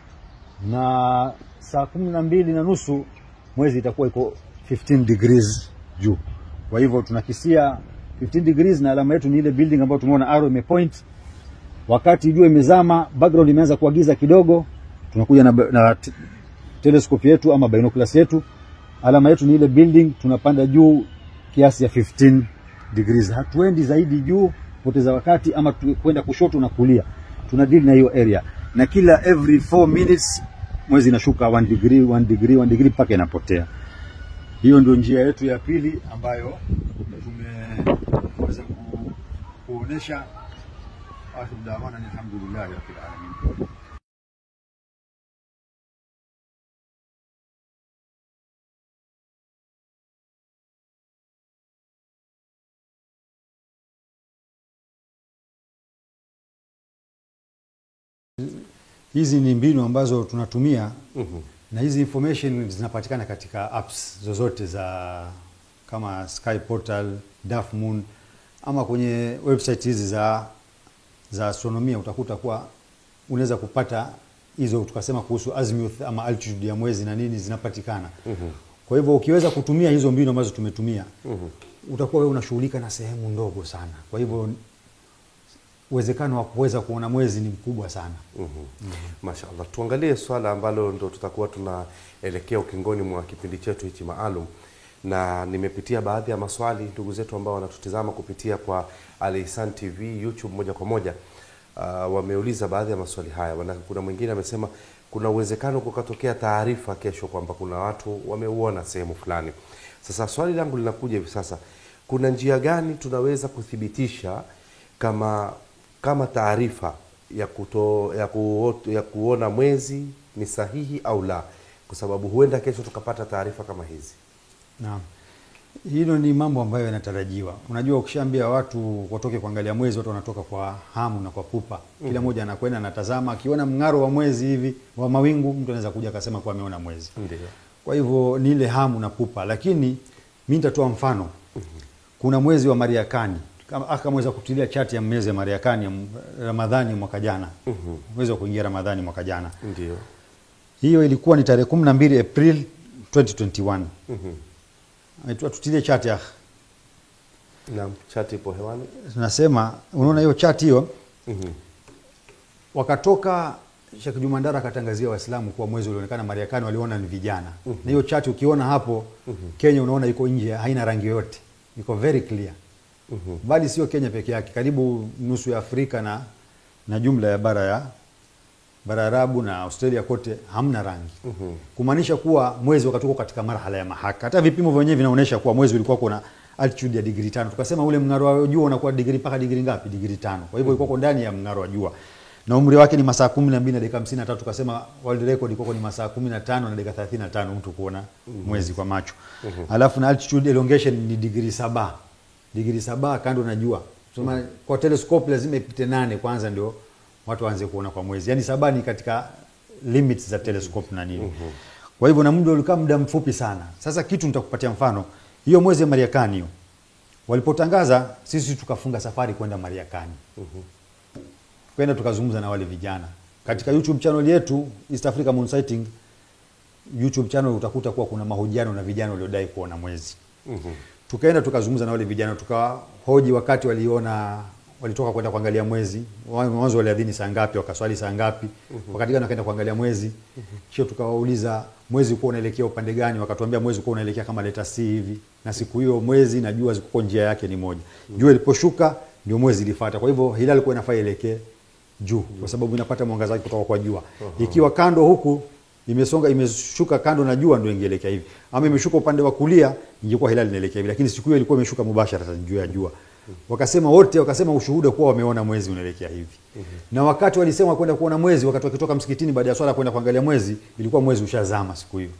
Na saa 12:30 mwezi itakuwa iko 15 degrees juu. Kwa hivyo tunakisia 15 degrees na alama yetu ni ile building ambayo tumeona arrow imepoint. Wakati jua imezama, background imeanza kuwa giza kidogo, tunakuja na telescope yetu ama binoculars yetu. Alama yetu ni ile building, tunapanda juu kiasi ya 15 degrees. Hatuendi zaidi juu poteza wakati ama kwenda kushoto na kulia. Tuna deal na hiyo area. Na kila every 4 minutes mwezi inashuka 1 degree 1 degree 1 degree mpaka inapotea. Hiyo ndio njia yetu ya pili ambayo tumeweza kuonesha. Alhamdulillah rabbil alamin. Hizi ni mbinu ambazo tunatumia na hizi information zinapatikana katika apps zozote za kama Sky Portal, Dark Moon ama kwenye website hizi za astronomia utakuta kuwa unaweza kupata hizo tukasema kuhusu azimuth ama altitude ya mwezi na nini zinapatikana. Kwa hivyo ukiweza kutumia hizo mbinu ambazo tumetumia, utakuwa wewe unashughulika na sehemu ndogo sana. Kwa hivyo uwezekano wa kuweza kuona mwezi ni mkubwa sana. Mashaallah. Tuangalie swala ambalo ndo tutakuwa tunaelekea ukingoni mwa kipindi chetu hichi maalum, na nimepitia baadhi ya maswali ndugu zetu ambao wanatutizama kupitia kwa Al Ihsan TV YouTube moja kwa moja. Wameuliza baadhi ya maswali haya. Kuna mwingine amesema kuna uwezekano kukatokea taarifa kesho kwamba kuna watu wameuona sehemu fulani. Sasa swali langu linakuja hivi sasa, kuna njia gani tunaweza kuthibitisha kama taarifa ya kuona mwezi ni sahihi au la? Kwa sababu huenda kesho tukapata taarifa kama hizi. Naam. Hilo ni mambo ambayo yanatarajiwa. Unajua ukishaambia watu watoke kuangalia mwezi, watu wanatoka kwa hamu na kwa pupa. Kila mmoja anakwenda anatazama, akiona mng'aro wa mwezi hivi wa mawingu, mtu anaweza kuja akasema kwa ameona mwezi. Ndio. Kwa hivyo ni ile hamu na pupa, lakini mimi nitatoa mfano. Kuna mwezi wa Mariakani. Kama mweza kutilia chati ya mwezi wa Mariakani ya Ramadhani mwaka jana. Mwezi wa kuingia Ramadhani mwaka jana. Ndio. Hiyo ilikuwa ni tarehe 12 April 2021. Aitwa tutilie chati ya. Naam, chati ipo hewani. Tunasema unaona hiyo chati hiyo. Wakatoka Sheikh Juma Ndara akatangazia Waislamu kuwa mwezi ulionekana Mariakani waliona ni vijana. Na hiyo chati ukiona hapo Kenya unaona iko nje, haina rangi yote. Iko very clear. Bali sio Kenya peke yake, karibu nusu ya Afrika na jumla ya bara Arabu na Australia kote hamna rangi. Kumaanisha kuwa mwezi wakati uko katika marhala ya mahaka. Hata vipimo vyenyewe vinaonyesha kuwa mwezi ulikuwa kuna altitude ya degree 5. Tukasema ule mng'aro wa jua unakuwa degree mpaka degree ngapi? Degree 5. Kwa hivyo ilikuwa ndani ya mng'aro wa jua. Na umri wake ni masaa 12 na dakika 53. Tukasema world record ilikuwa ni masaa 15 na dakika 35 mtu kuona mwezi kwa macho. Alafu na altitude elongation ni degree 7. Degree 7 kando na jua. Sema kwa telescope lazima ipite 8 kwanza ndio watu waanze kuona kwa mwezi. Yaani 7 ni katika limits za telescope na nini. Kwa hivyo na muda ulikaa muda mfupi sana. Sasa kitu nitakupatia mfano. Hiyo mwezi wa Mariakani hiyo. Walipotangaza sisi tukafunga safari kwenda Mariakani. Kwenda tukazungumza na wale vijana. Katika YouTube channel yetu East Africa Moon Sighting YouTube channel utakuta kuwa kuna mahojiano na vijana waliodai kuona mwezi. Tukaenda tukazungumza na wale vijana, tukahoji wakati walitoka kwenda kuangalia mwezi, mwanzo waliadhini saa ngapi, wakaswali saa ngapi, wakati gani wakaenda kuangalia mwezi. Kisha tukawauliza mwezi uko unaelekea upande gani, wakatuambia mwezi uko unaelekea kama leta C hivi, na siku hiyo mwezi na jua ziko njia yake ni moja. Jua iliposhuka ndio mwezi ilifuata. Kwa hivyo hilali kwa inafaa ielekee juu kwa sababu inapata mwangaza wake kutoka kwa jua. Ikiwa kando huku imeshuka kando na jua ndio ingeelekea hivi. Ama imeshuka upande wa kulia ingekuwa hilali inaelekea hivi, lakini siku hiyo ilikuwa imeshuka mubashara juu ya jua. Wakasema ushuhuda kuwa wameona mwezi unaelekea hivi. Na wakati walisema kwenda kuona mwezi, wakati wakitoka msikitini baada ya swala kwenda kuangalia mwezi, ilikuwa mwezi ushazama siku hiyo.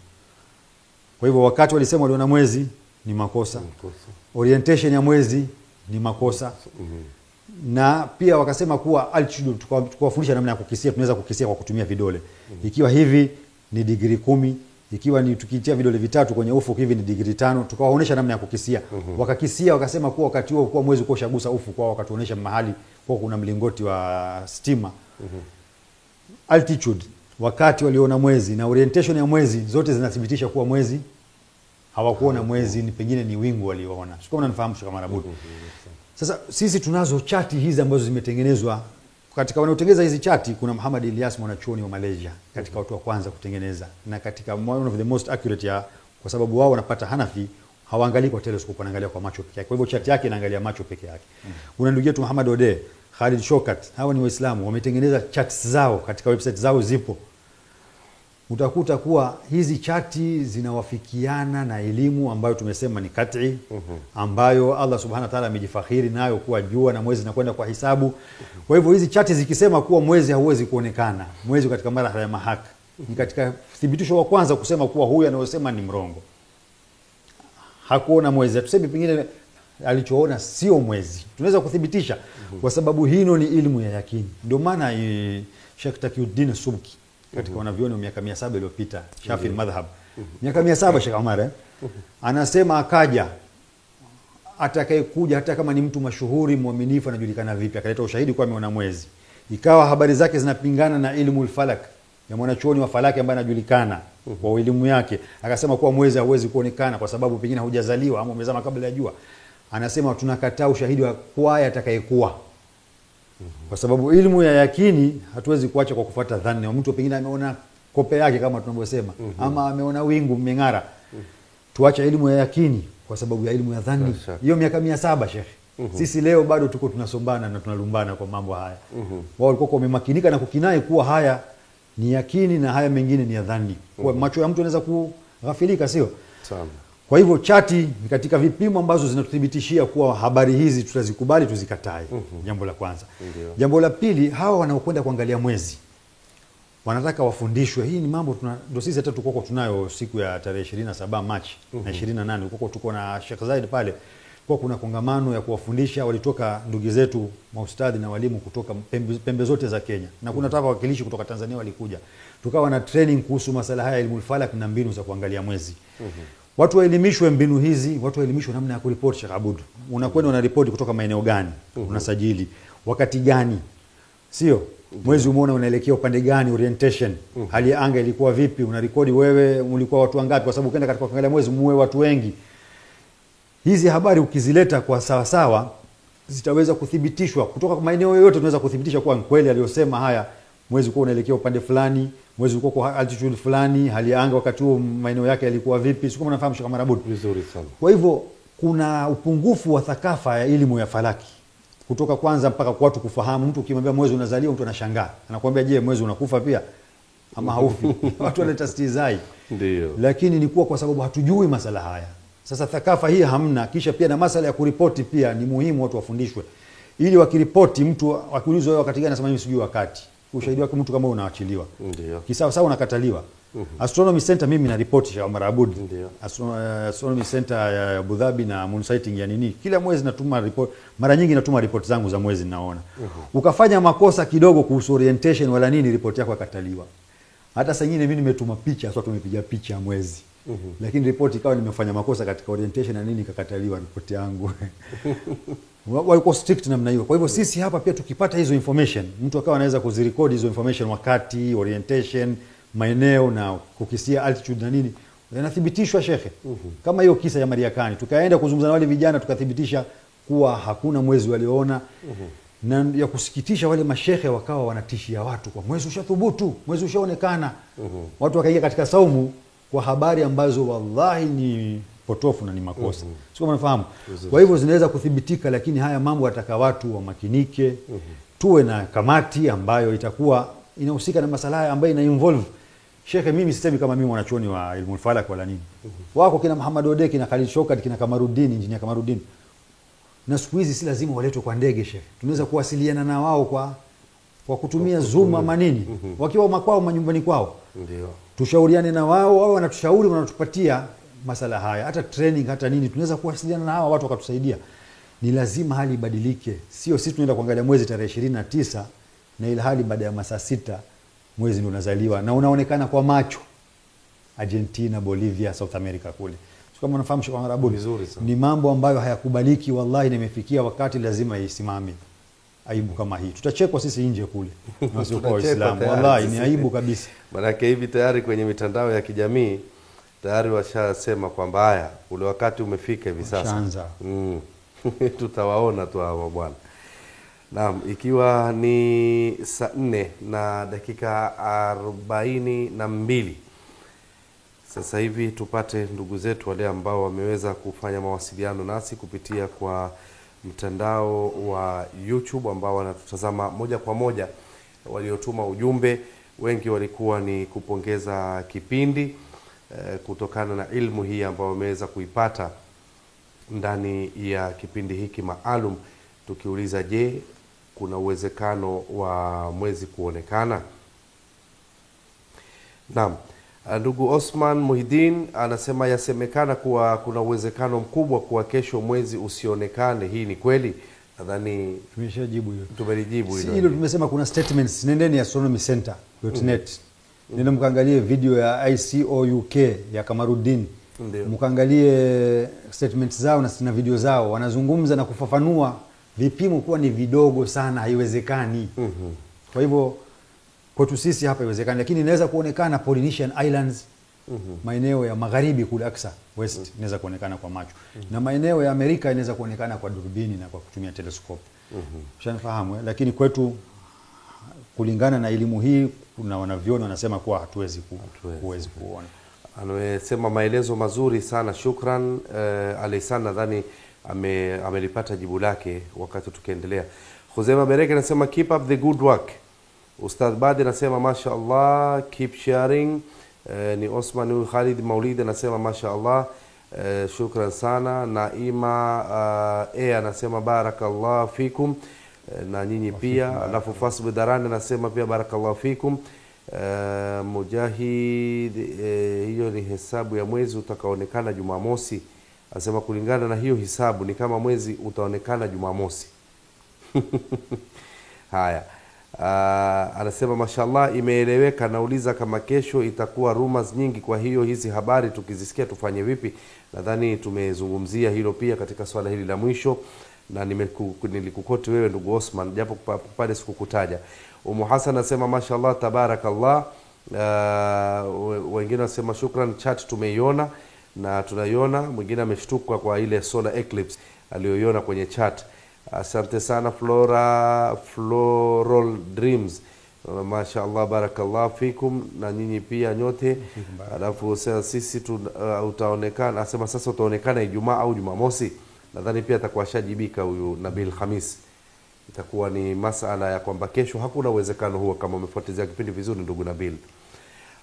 Kwa hivyo wakati walisema waliona mwezi ni makosa. Orientation ya mwezi ni makosa. Na pia wakasema kuwa altitude tukawafundisha namna ya kukisia, tunaweza kukisia kwa kutumia vidole. Ikiwa hivi ni degree 10, ikiwa ni tukitia vidole vitatu kwenye ufuko hivi ni degree 5, tukawaonesha namna ya kukisia. Wakakisia wakasema kuwa wakati huo kwa mwezi uko ushagusa ufuko kwao, wakatuonesha mahali kwa kuna mlingoti wa stima. Altitude wakati waliona mwezi na orientation ya mwezi zote zinathibitisha kuwa mwezi hawakuona mwezi, ni pengine ni wingu waliona. Sio unanifahamu Sheikh Marabut. Sasa sisi tunazo chati hizi ambazo zimetengenezwa. Katika wanaotengeneza hizi chati kuna Muhammad Ilyas mwanachuoni wa Malaysia katika watu wa kwanza kutengeneza, na katika one of the most accurate kwa sababu wao wanapata Hanafi hawaangalii kwa telescope, wanaangalia kwa macho pekee yake. Kwa hivyo chati yake inaangalia macho pekee yake. Kuna ndugu yetu Muhammad Ode, Khalid Shokat, hawa ni Waislamu wametengeneza charts zao katika website zao zipo. Utakuta kuwa hizi chati zinawafikiana na elimu ambayo tumesema ni kat'i, ambayo Allah Subhanahu wa Ta'ala amejifakhiri nayo kuwa jua na mwezi zinakwenda kwa hisabu. Kwa hivyo hizi chati zikisema kuwa mwezi hauwezi kuonekana, mwezi katika marhala ya mahaka, ni katika thibitisho wa kwanza kusema kuwa huyu anayosema ni mrongo. Hakuona mwezi, tuseme pengine alichoona sio mwezi. Tunaweza kuthibitisha kwa sababu hino ni ilmu ya yakini. Ndio maana Sheikh Taqiyuddin Subki katika wanavyoni wa miaka 700 iliyopita Shafi al-Madhhab miaka 700 Sheikh Omar anasema akaja atakayekuja hata kama ni mtu mashuhuri muaminifu anajulikana vipi, akaleta ushahidi kwa ameona mwezi, ikawa habari zake zinapingana na ilmu falak ya mwanachuoni wa falaki ambaye anajulikana kwa elimu yake, akasema kuwa mwezi hauwezi kuonekana kwa sababu pengine hujazaliwa ama umezama kabla ya jua, anasema tunakataa ushahidi wa kwa atakayekuwa. Kwa sababu ilmu ya yakini hatuwezi kuacha kwa kufuata dhani. Mtu pengine ameona kope yake kama tunavyosema, ama ameona wingu mmeng'ara, tuacha elimu ya yakini kwa sababu ya elimu ya dhani. Hiyo miaka 700 Sheikh. Sisi leo bado tuko tunasombana na tunalumbana kwa mambo haya. Wao walikuwa wamemakinika na kukinai kuwa haya ni yakini na haya mengine ni ya dhani. Kwa macho ya mtu anaweza kughafilika, sio? Sawa. Kwa hivyo chati ni katika vipimo ambazo zinatuthibitishia kuwa habari hizi tutazikubali tuzikatae. Jambo la kwanza. Jambo la pili, hawa wanaokwenda kuangalia mwezi wanataka wafundishwe. Hii ni mambo ndio sisi hata tuko tunayo siku ya tarehe 27 Machi na 28 tuko na Sheikh Zaid pale. Kwa kuna kongamano ya kuwafundisha, walitoka ndugu zetu maustadhi na walimu kutoka pembe zote za Kenya, na kuna wawakilishi kutoka Tanzania walikuja. Tukawa na training kuhusu masala haya ilmu falak na mbinu za kuangalia mwezi. Watu waelimishwe mbinu hizi, watu waelimishwe namna ya kuripoti. Sheikh Abud, unakwenda una ripoti kutoka maeneo gani, unasajili wakati gani, sio mwezi umeona unaelekea upande gani, orientation, hali ya anga ilikuwa vipi, unarekodi wewe ulikuwa watu wangapi, kwa sababu ukienda katika kuangalia mwezi muwe watu wengi. Hizi habari ukizileta kwa sawa sawa zitaweza kuthibitishwa kutoka kwa maeneo yote. Tunaweza kuthibitisha kuwa kweli aliyosema haya, mwezi uko unaelekea upande fulani, mwezi uko kwa altitude fulani, hali ya anga wakati huo maeneo yake yalikuwa vipi. Sio kama unafahamu Sheikh Marabud vizuri sana. Kwa hivyo kuna upungufu wa thakafa ya elimu ya falaki kutoka kwanza mpaka kwa watu kufahamu. Mtu ukimwambia mwezi unazaliwa, mtu anashangaa, anakuambia je, mwezi unakufa pia ama haufi? Watu wanaleta stizai. Ndio. Lakini ni kuwa kwa sababu hatujui masala haya. Sasa thakafa hii hamna. Kisha pia na masala ya kuripoti pia ni muhimu watu wafundishwe, ili wakiripoti mtu akiulizwa wewe wakati gani, anasema mimi sijui wakati. Ushahidi wake mtu kama unaachiliwa. Ndio. Kisawa sawa unakataliwa. Astronomy Center mimi na ripoti Sheikh Omar Abud. Ndio. Astronomy Center ya Abu Dhabi na moon sighting ya nini, kila mwezi natuma report, mara nyingi natuma ripoti zangu za mwezi naona. Ukafanya makosa kidogo kuhusu orientation wala nini, ripoti yako ikataliwa. Hata saa nyingine mimi nimetuma picha, sasa tumepiga picha ya mwezi. Lakini ripoti ikawa nimefanya makosa katika orientation na nini, ikakataliwa ripoti yangu. Walikuwa strict namna hiyo. Kwa hivyo sisi hapa pia tukipata hizo information, mtu akawa anaweza kuzirekodi hizo information, wakati, orientation, maeneo na kukisia altitude na nini, yanathibitishwa shekhe. Kama hiyo kisa ya Mariakani, tukaenda kuzungumza na wale vijana tukathibitisha kuwa hakuna mwezi waliona. Na ya kusikitisha wale mashehe wakawa wanatishia watu kwa mwezi ushathubutu, mwezi ushaonekana. Watu wakaingia katika saumu kwa habari ambazo wallahi ni potofu na ni makosa. Sio kama unafahamu. Kwa hivyo zinaweza kuthibitika, lakini haya mambo yataka watu wamakinike. Tuwe na kamati ambayo itakuwa inahusika na masala haya, ambayo ina involve shekhe. Mimi sisemi kama mimi mwanachuoni wa ilmu falak wala nini. Wako kina Muhammad Odeki, kina Khalid Shokat, kina Kamaruddin, engineer Kamaruddin. Na siku hizi si lazima waletwe kwa ndege shekhe. Tunaweza kuwasiliana na wao kwa kutumia Zoom ama nini, wakiwa makwao manyumbani kwao. Ndio. Tushauriane na wao wanatushauri, wanatupatia masala haya, hata training hata nini, tunaweza kuwasiliana na hawa watu wakatusaidia. Ni lazima hali ibadilike. Sio sisi tunaenda kuangalia mwezi tarehe 29 na ile hali baada ya masaa 6 mwezi ndio unazaliwa na unaonekana kwa macho Argentina, Bolivia, South America kule. Sio kama unafahamu Sheikh Omar Abud. Ni mambo ambayo hayakubaliki wallahi, na imefikia wakati lazima isimame. Aibu kama hii tutachekwa sisi nje kule na sio kwa Uislamu. Wallahi ni aibu kabisa. Maana hivi tayari kwenye mitandao ya kijamii tayari washasema kwamba haya ule wakati umefika hivi sasa. Tutawaona tu hao bwana. Naam, ikiwa ni saa 4 na dakika 42 sasa hivi tupate ndugu zetu wale ambao wameweza kufanya mawasiliano nasi kupitia kwa mtandao wa YouTube, ambao wanatutazama moja kwa moja. Waliotuma ujumbe wengi walikuwa ni kupongeza kipindi kutokana na ilmu hii ambayo wameweza kuipata ndani ya kipindi hiki maalum, tukiuliza je, kuna uwezekano wa mwezi kuonekana? Naam, ndugu Osman Muhidin anasema yasemekana kuwa kuna uwezekano mkubwa kuwa kesho mwezi usionekane. Hii ni kweli? Nadhani tumeshajibu hiyo. Tumelijibu hilo. Hilo tumesema kuna statements. Nendeni astronomycenter.net. Nenda mkaangalie video ya ICOUK ya Kamaruddin. Ndio. mkaangalie statements zao na video zao, wanazungumza na kufafanua vipimo kuwa ni vidogo sana, haiwezekani. Kwa hivyo kwetu sisi hapa haiwezekani, lakini inaweza kuonekana Polynesian Islands, maeneo ya magharibi kule Aksa West inaweza kuonekana kwa macho, na maeneo ya Amerika inaweza kuonekana kwa durbini na kwa kutumia telescope. Ushanifahamu eh? Lakini kwetu kulingana na elimu hii kuna wanavyona wanasema kuwa hatuwezi kuona. Amesema maelezo mazuri sana, shukran. Alisan nadhani amelipata jibu lake wakati tukiendelea. Khuzema Bereke anasema keep up the good work. Ustadh Badi anasema mashaallah, keep sharing. Ni Osman Khalid Maulid anasema mashaallah, shukran sana. Naima anasema barakallah fikum, na nyinyi pia. Alafu Fasbu Darani anasema pia barakallah fikum. Mujahid, hiyo ni hesabu ya mwezi utakaonekana Jumamosi. Anasema kulingana na hiyo hisabu ni kama mwezi utaonekana Jumamosi. Haya. Anasema mashallah imeeleweka. Nauliza kama kesho itakuwa rumors nyingi, kwa hiyo hizi habari tukizisikia tufanye vipi? Nadhani tumezungumzia hilo pia katika swala hili la mwisho, na nilikukoti wewe ndugu Osman, japo pale sikukutaja. Umu Hassan anasema mashallah tabarakallah. Wengine wanasema shukran, chat tumeiona na tunaiona. Mwingine ameshtuka kwa ile solar eclipse aliyoiona kwenye chat. Asante sana Floral Dreams, mashaallah barakallah fikum, na nyinyi pia nyote. Alafu sisi utaonekana, asema sasa utaonekana Ijumaa au Jumamosi. Nadhani pia atakuwa shajibika huyu Nabil Khamis. Itakuwa ni masala ya kwamba kesho hakuna uwezekano huo, kama umefuatilia kipindi vizuri ndugu Nabil.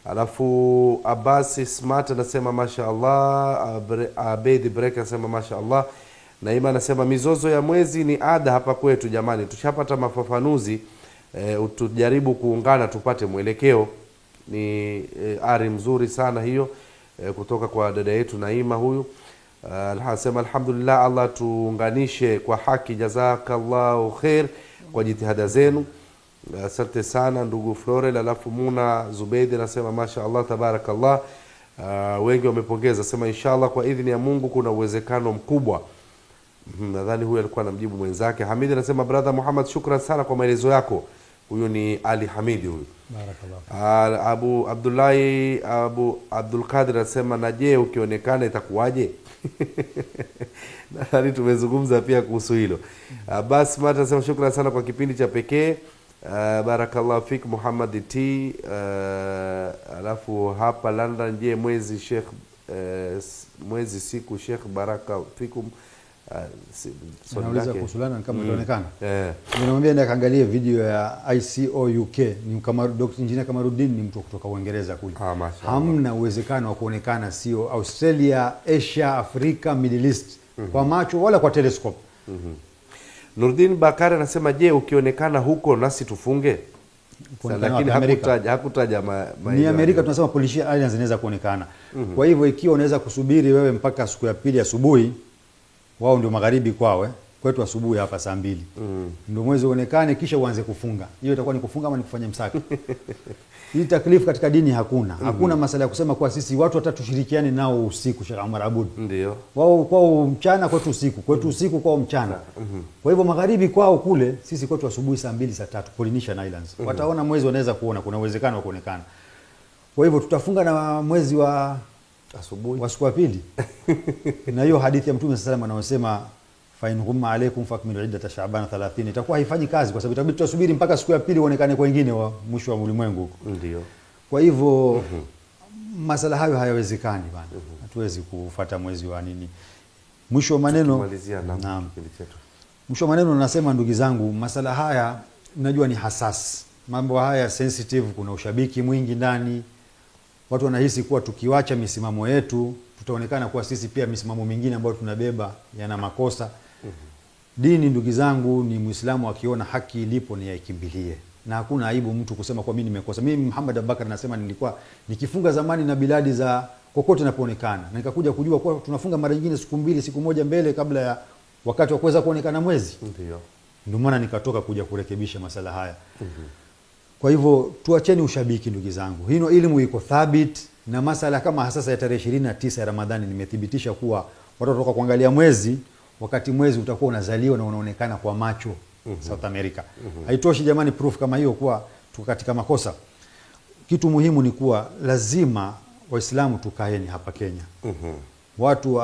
Alafu Abbas Smart anasema mashaallah. Abedi Break anasema mashaallah. Naima anasema mizozo ya mwezi ni ada hapa kwetu jamani, tushapata mafafanuzi, tujaribu kuungana tupate mwelekeo. Ni ari mzuri sana hiyo kutoka kwa dada yetu Naima huyu. Anasema alhamdulillah, Allah tuunganishe kwa haki, jazakallahu khair kwa jitihada zenu. Asante sana ndugu Florel. Alafu Muna Zubeidi anasema mashaallah tabarakallah. Wengi wamepongeza, sema inshallah kwa idhini ya Mungu kuna uwezekano mkubwa. Nadhani huyu alikuwa anamjibu mwenzake. Hamidi anasema brother Muhammad, shukran sana kwa maelezo yako. Huyu ni Ali Hamidi huyu. Barakallah. Abu Abdullahi Abdul Qadir anasema na je ukionekana itakuwaje? Nadhani tumezungumza pia kuhusu hilo. Basi Mata anasema shukran sana kwa kipindi cha pekee. Barakallah fik Muhammad T. Alafu hapa London, je mwezi siku Sheikh baraka fikum. Nauliza kuhusulana kama itaonekana. Ninamwambia ndio kaangalie video ya ICO UK. Ni kama Dr. Engineer Kamaruddin, ni mtu kutoka Uingereza kule. Hamna uwezekano wa kuonekana, sio Australia, Asia, Afrika, Middle East kwa macho wala kwa telescope. Nurdin Bakari anasema je ukionekana huko nasi tufunge? Lakini hakutaja ni Amerika. Tunasema Polynesian Islands inaweza kuonekana. Kwa hivyo ikiwa unaweza kusubiri wewe mpaka siku ya pili asubuhi, wao ndio magharibi kwao, kwetu asubuhi hapa saa 2 ndio mwezi uonekane, kisha uanze kufunga. Hiyo itakuwa ni kufunga ama ni kufanya msaka? Hii taklifu katika dini hakuna. Hakuna masala ya kusema kwa sisi watu watatu tushirikiane nao usiku. Sheikh Omar Abud, ndio wao kwao mchana, kwetu usiku, kwetu usiku kwao mchana. Kwa hivyo magharibi kwao kule, sisi kwetu asubuhi saa 2 saa 3 Polynesian Islands. Wataona mwezi, wanaweza kuona, kuna uwezekano wa kuonekana. Kwa hivyo tutafunga na mwezi wa asubuhi wa siku ya pili. Na hiyo hadithi ya Mtume sallallahu alayhi wasallam anasema fa in humma alaykum fakmilu iddata sha'ban 30, itakuwa haifanyi kazi, kwa sababu itabidi tusubiri mpaka siku ya pili uonekane kwa wengine wa mwisho wa ulimwengu huko. Ndio. Kwa hivyo masala hayo hayawezekani bana. Hatuwezi kufuata mwezi wa nini. Mwisho wa maneno, mwisho wa maneno nasema ndugu zangu, masala haya najua ni hasas. Mambo haya sensitive, kuna ushabiki mwingi ndani. Watu wanahisi kuwa tukiwacha misimamo yetu tutaonekana kuwa sisi pia misimamo mingine ambayo tunabeba yana makosa. Dini ndugu zangu, ni Muislamu akiona haki ilipo ni yaikimbilie, na hakuna aibu mtu kusema kwa mimi nimekosa. Mimi Muhammad Abubakar nasema nilikuwa nikifunga zamani na biladi za kokote napoonekana, na nikakuja kujua kwa tunafunga mara nyingine siku 2 siku moja mbele kabla ya wakati wa kuweza kuonekana mwezi. Ndio maana nikatoka kuja kurekebisha masala haya. Kwa hivyo tuacheni ushabiki ndugu zangu. Hino elimu iko thabit, Na masala kama sasa ya tarehe 29 ya Ramadhani nimethibitisha kuwa watu watoka kuangalia mwezi wakati mwezi utakuwa unazaliwa na unaonekana kwa macho South America. Haitoshi jamani proof kama hiyo kuwa tuko katika makosa. Kitu muhimu ni kuwa lazima Waislamu tukaeni hapa Kenya. Watu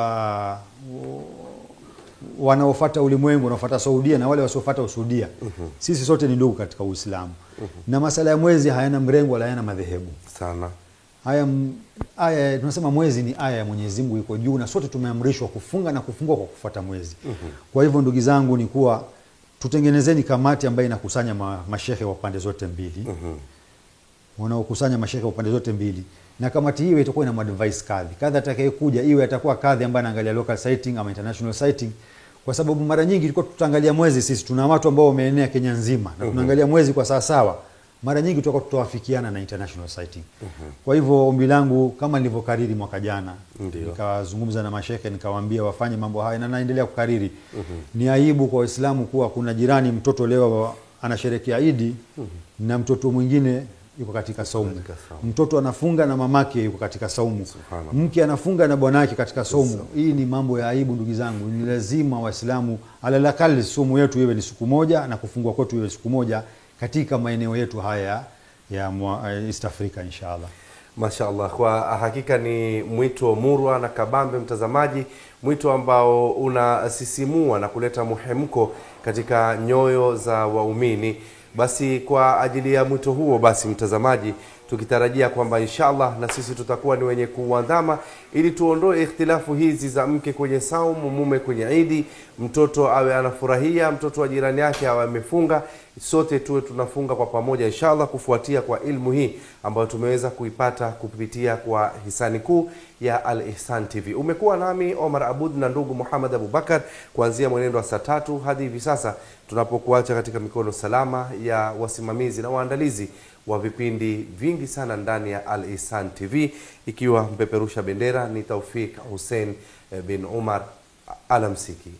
wanaofuata ulimwengu, wanaofuata Saudia na wale wasiofuata Saudia. Sisi sote ni ndugu katika Uislamu. Na masala ya mwezi hayana mrengo wala hayana madhehebu. Sana. Aya tunasema mwezi ni aya ya Mwenyezi Mungu iko juu na sote tumeamrishwa kufunga na kufungua kwa kufuata mwezi. Kwa hivyo ndugu zangu ni kuwa tutengenezeni kamati ambayo inakusanya mashehe wa pande zote mbili. Wanaokusanya mashehe wa pande zote mbili. Na kamati hiyo itakuwa ina advice kadhi. Kadhi atakayekuja iwe atakuwa kadhi ambaye anaangalia local sighting ama international sighting. Kwa sababu mara nyingi tulikuwa tutaangalia mwezi sisi tuna watu ambao wameenea Kenya nzima na tunaangalia mwezi kwa sawa. Mara nyingi tutakuwa tutawafikiana na international sighting. Kwa hivyo ombi langu kama nilivyokariri mwaka jana, nikazungumza na mashehe nikawaambia wafanye mambo haya na naendelea kukariri. Ni aibu kwa Waislamu kuwa kuna jirani mtoto leo anasherehekea Idi na mtoto mwingine yuko katika saumu. Mtoto anafunga na mamake yuko katika saumu. Mke anafunga na bwanake katika saumu. Hii ni mambo ya aibu ndugu zangu. Ni lazima Waislamu alalakali saumu yetu iwe ni siku moja na kufungwa kwetu iwe siku moja katika maeneo yetu haya ya East Africa inshallah. Mashaallah, kwa hakika ni mwito murwa na kabambe mtazamaji, mwito ambao unasisimua na kuleta muhemko katika nyoyo za waumini. Basi kwa ajili ya mwito huo basi mtazamaji, tukitarajia kwamba inshallah na sisi tutakuwa ni wenye kuandama ili tuondoe ikhtilafu hizi za mke kwenye saumu, mume kwenye Idi, mtoto awe anafurahia, mtoto wa jirani yake awe amefunga, sote tuwe tunafunga kwa pamoja inshallah, kufuatia kwa ilmu hii ambayo tumeweza kuipata kupitia kwa hisani kuu ya Al Ihsan TV. Umekuwa nami Omar Abud na ndugu Muhammad Abubakar kuanzia mwenendo wa saa 3 hadi hivi sasa tunapokuacha katika mikono salama ya wasimamizi na waandalizi wa vipindi vingi sana ndani ya Al Ihsan TV, ikiwa mpeperusha bendera ni Taufik Hussein bin Umar. Alamsiki.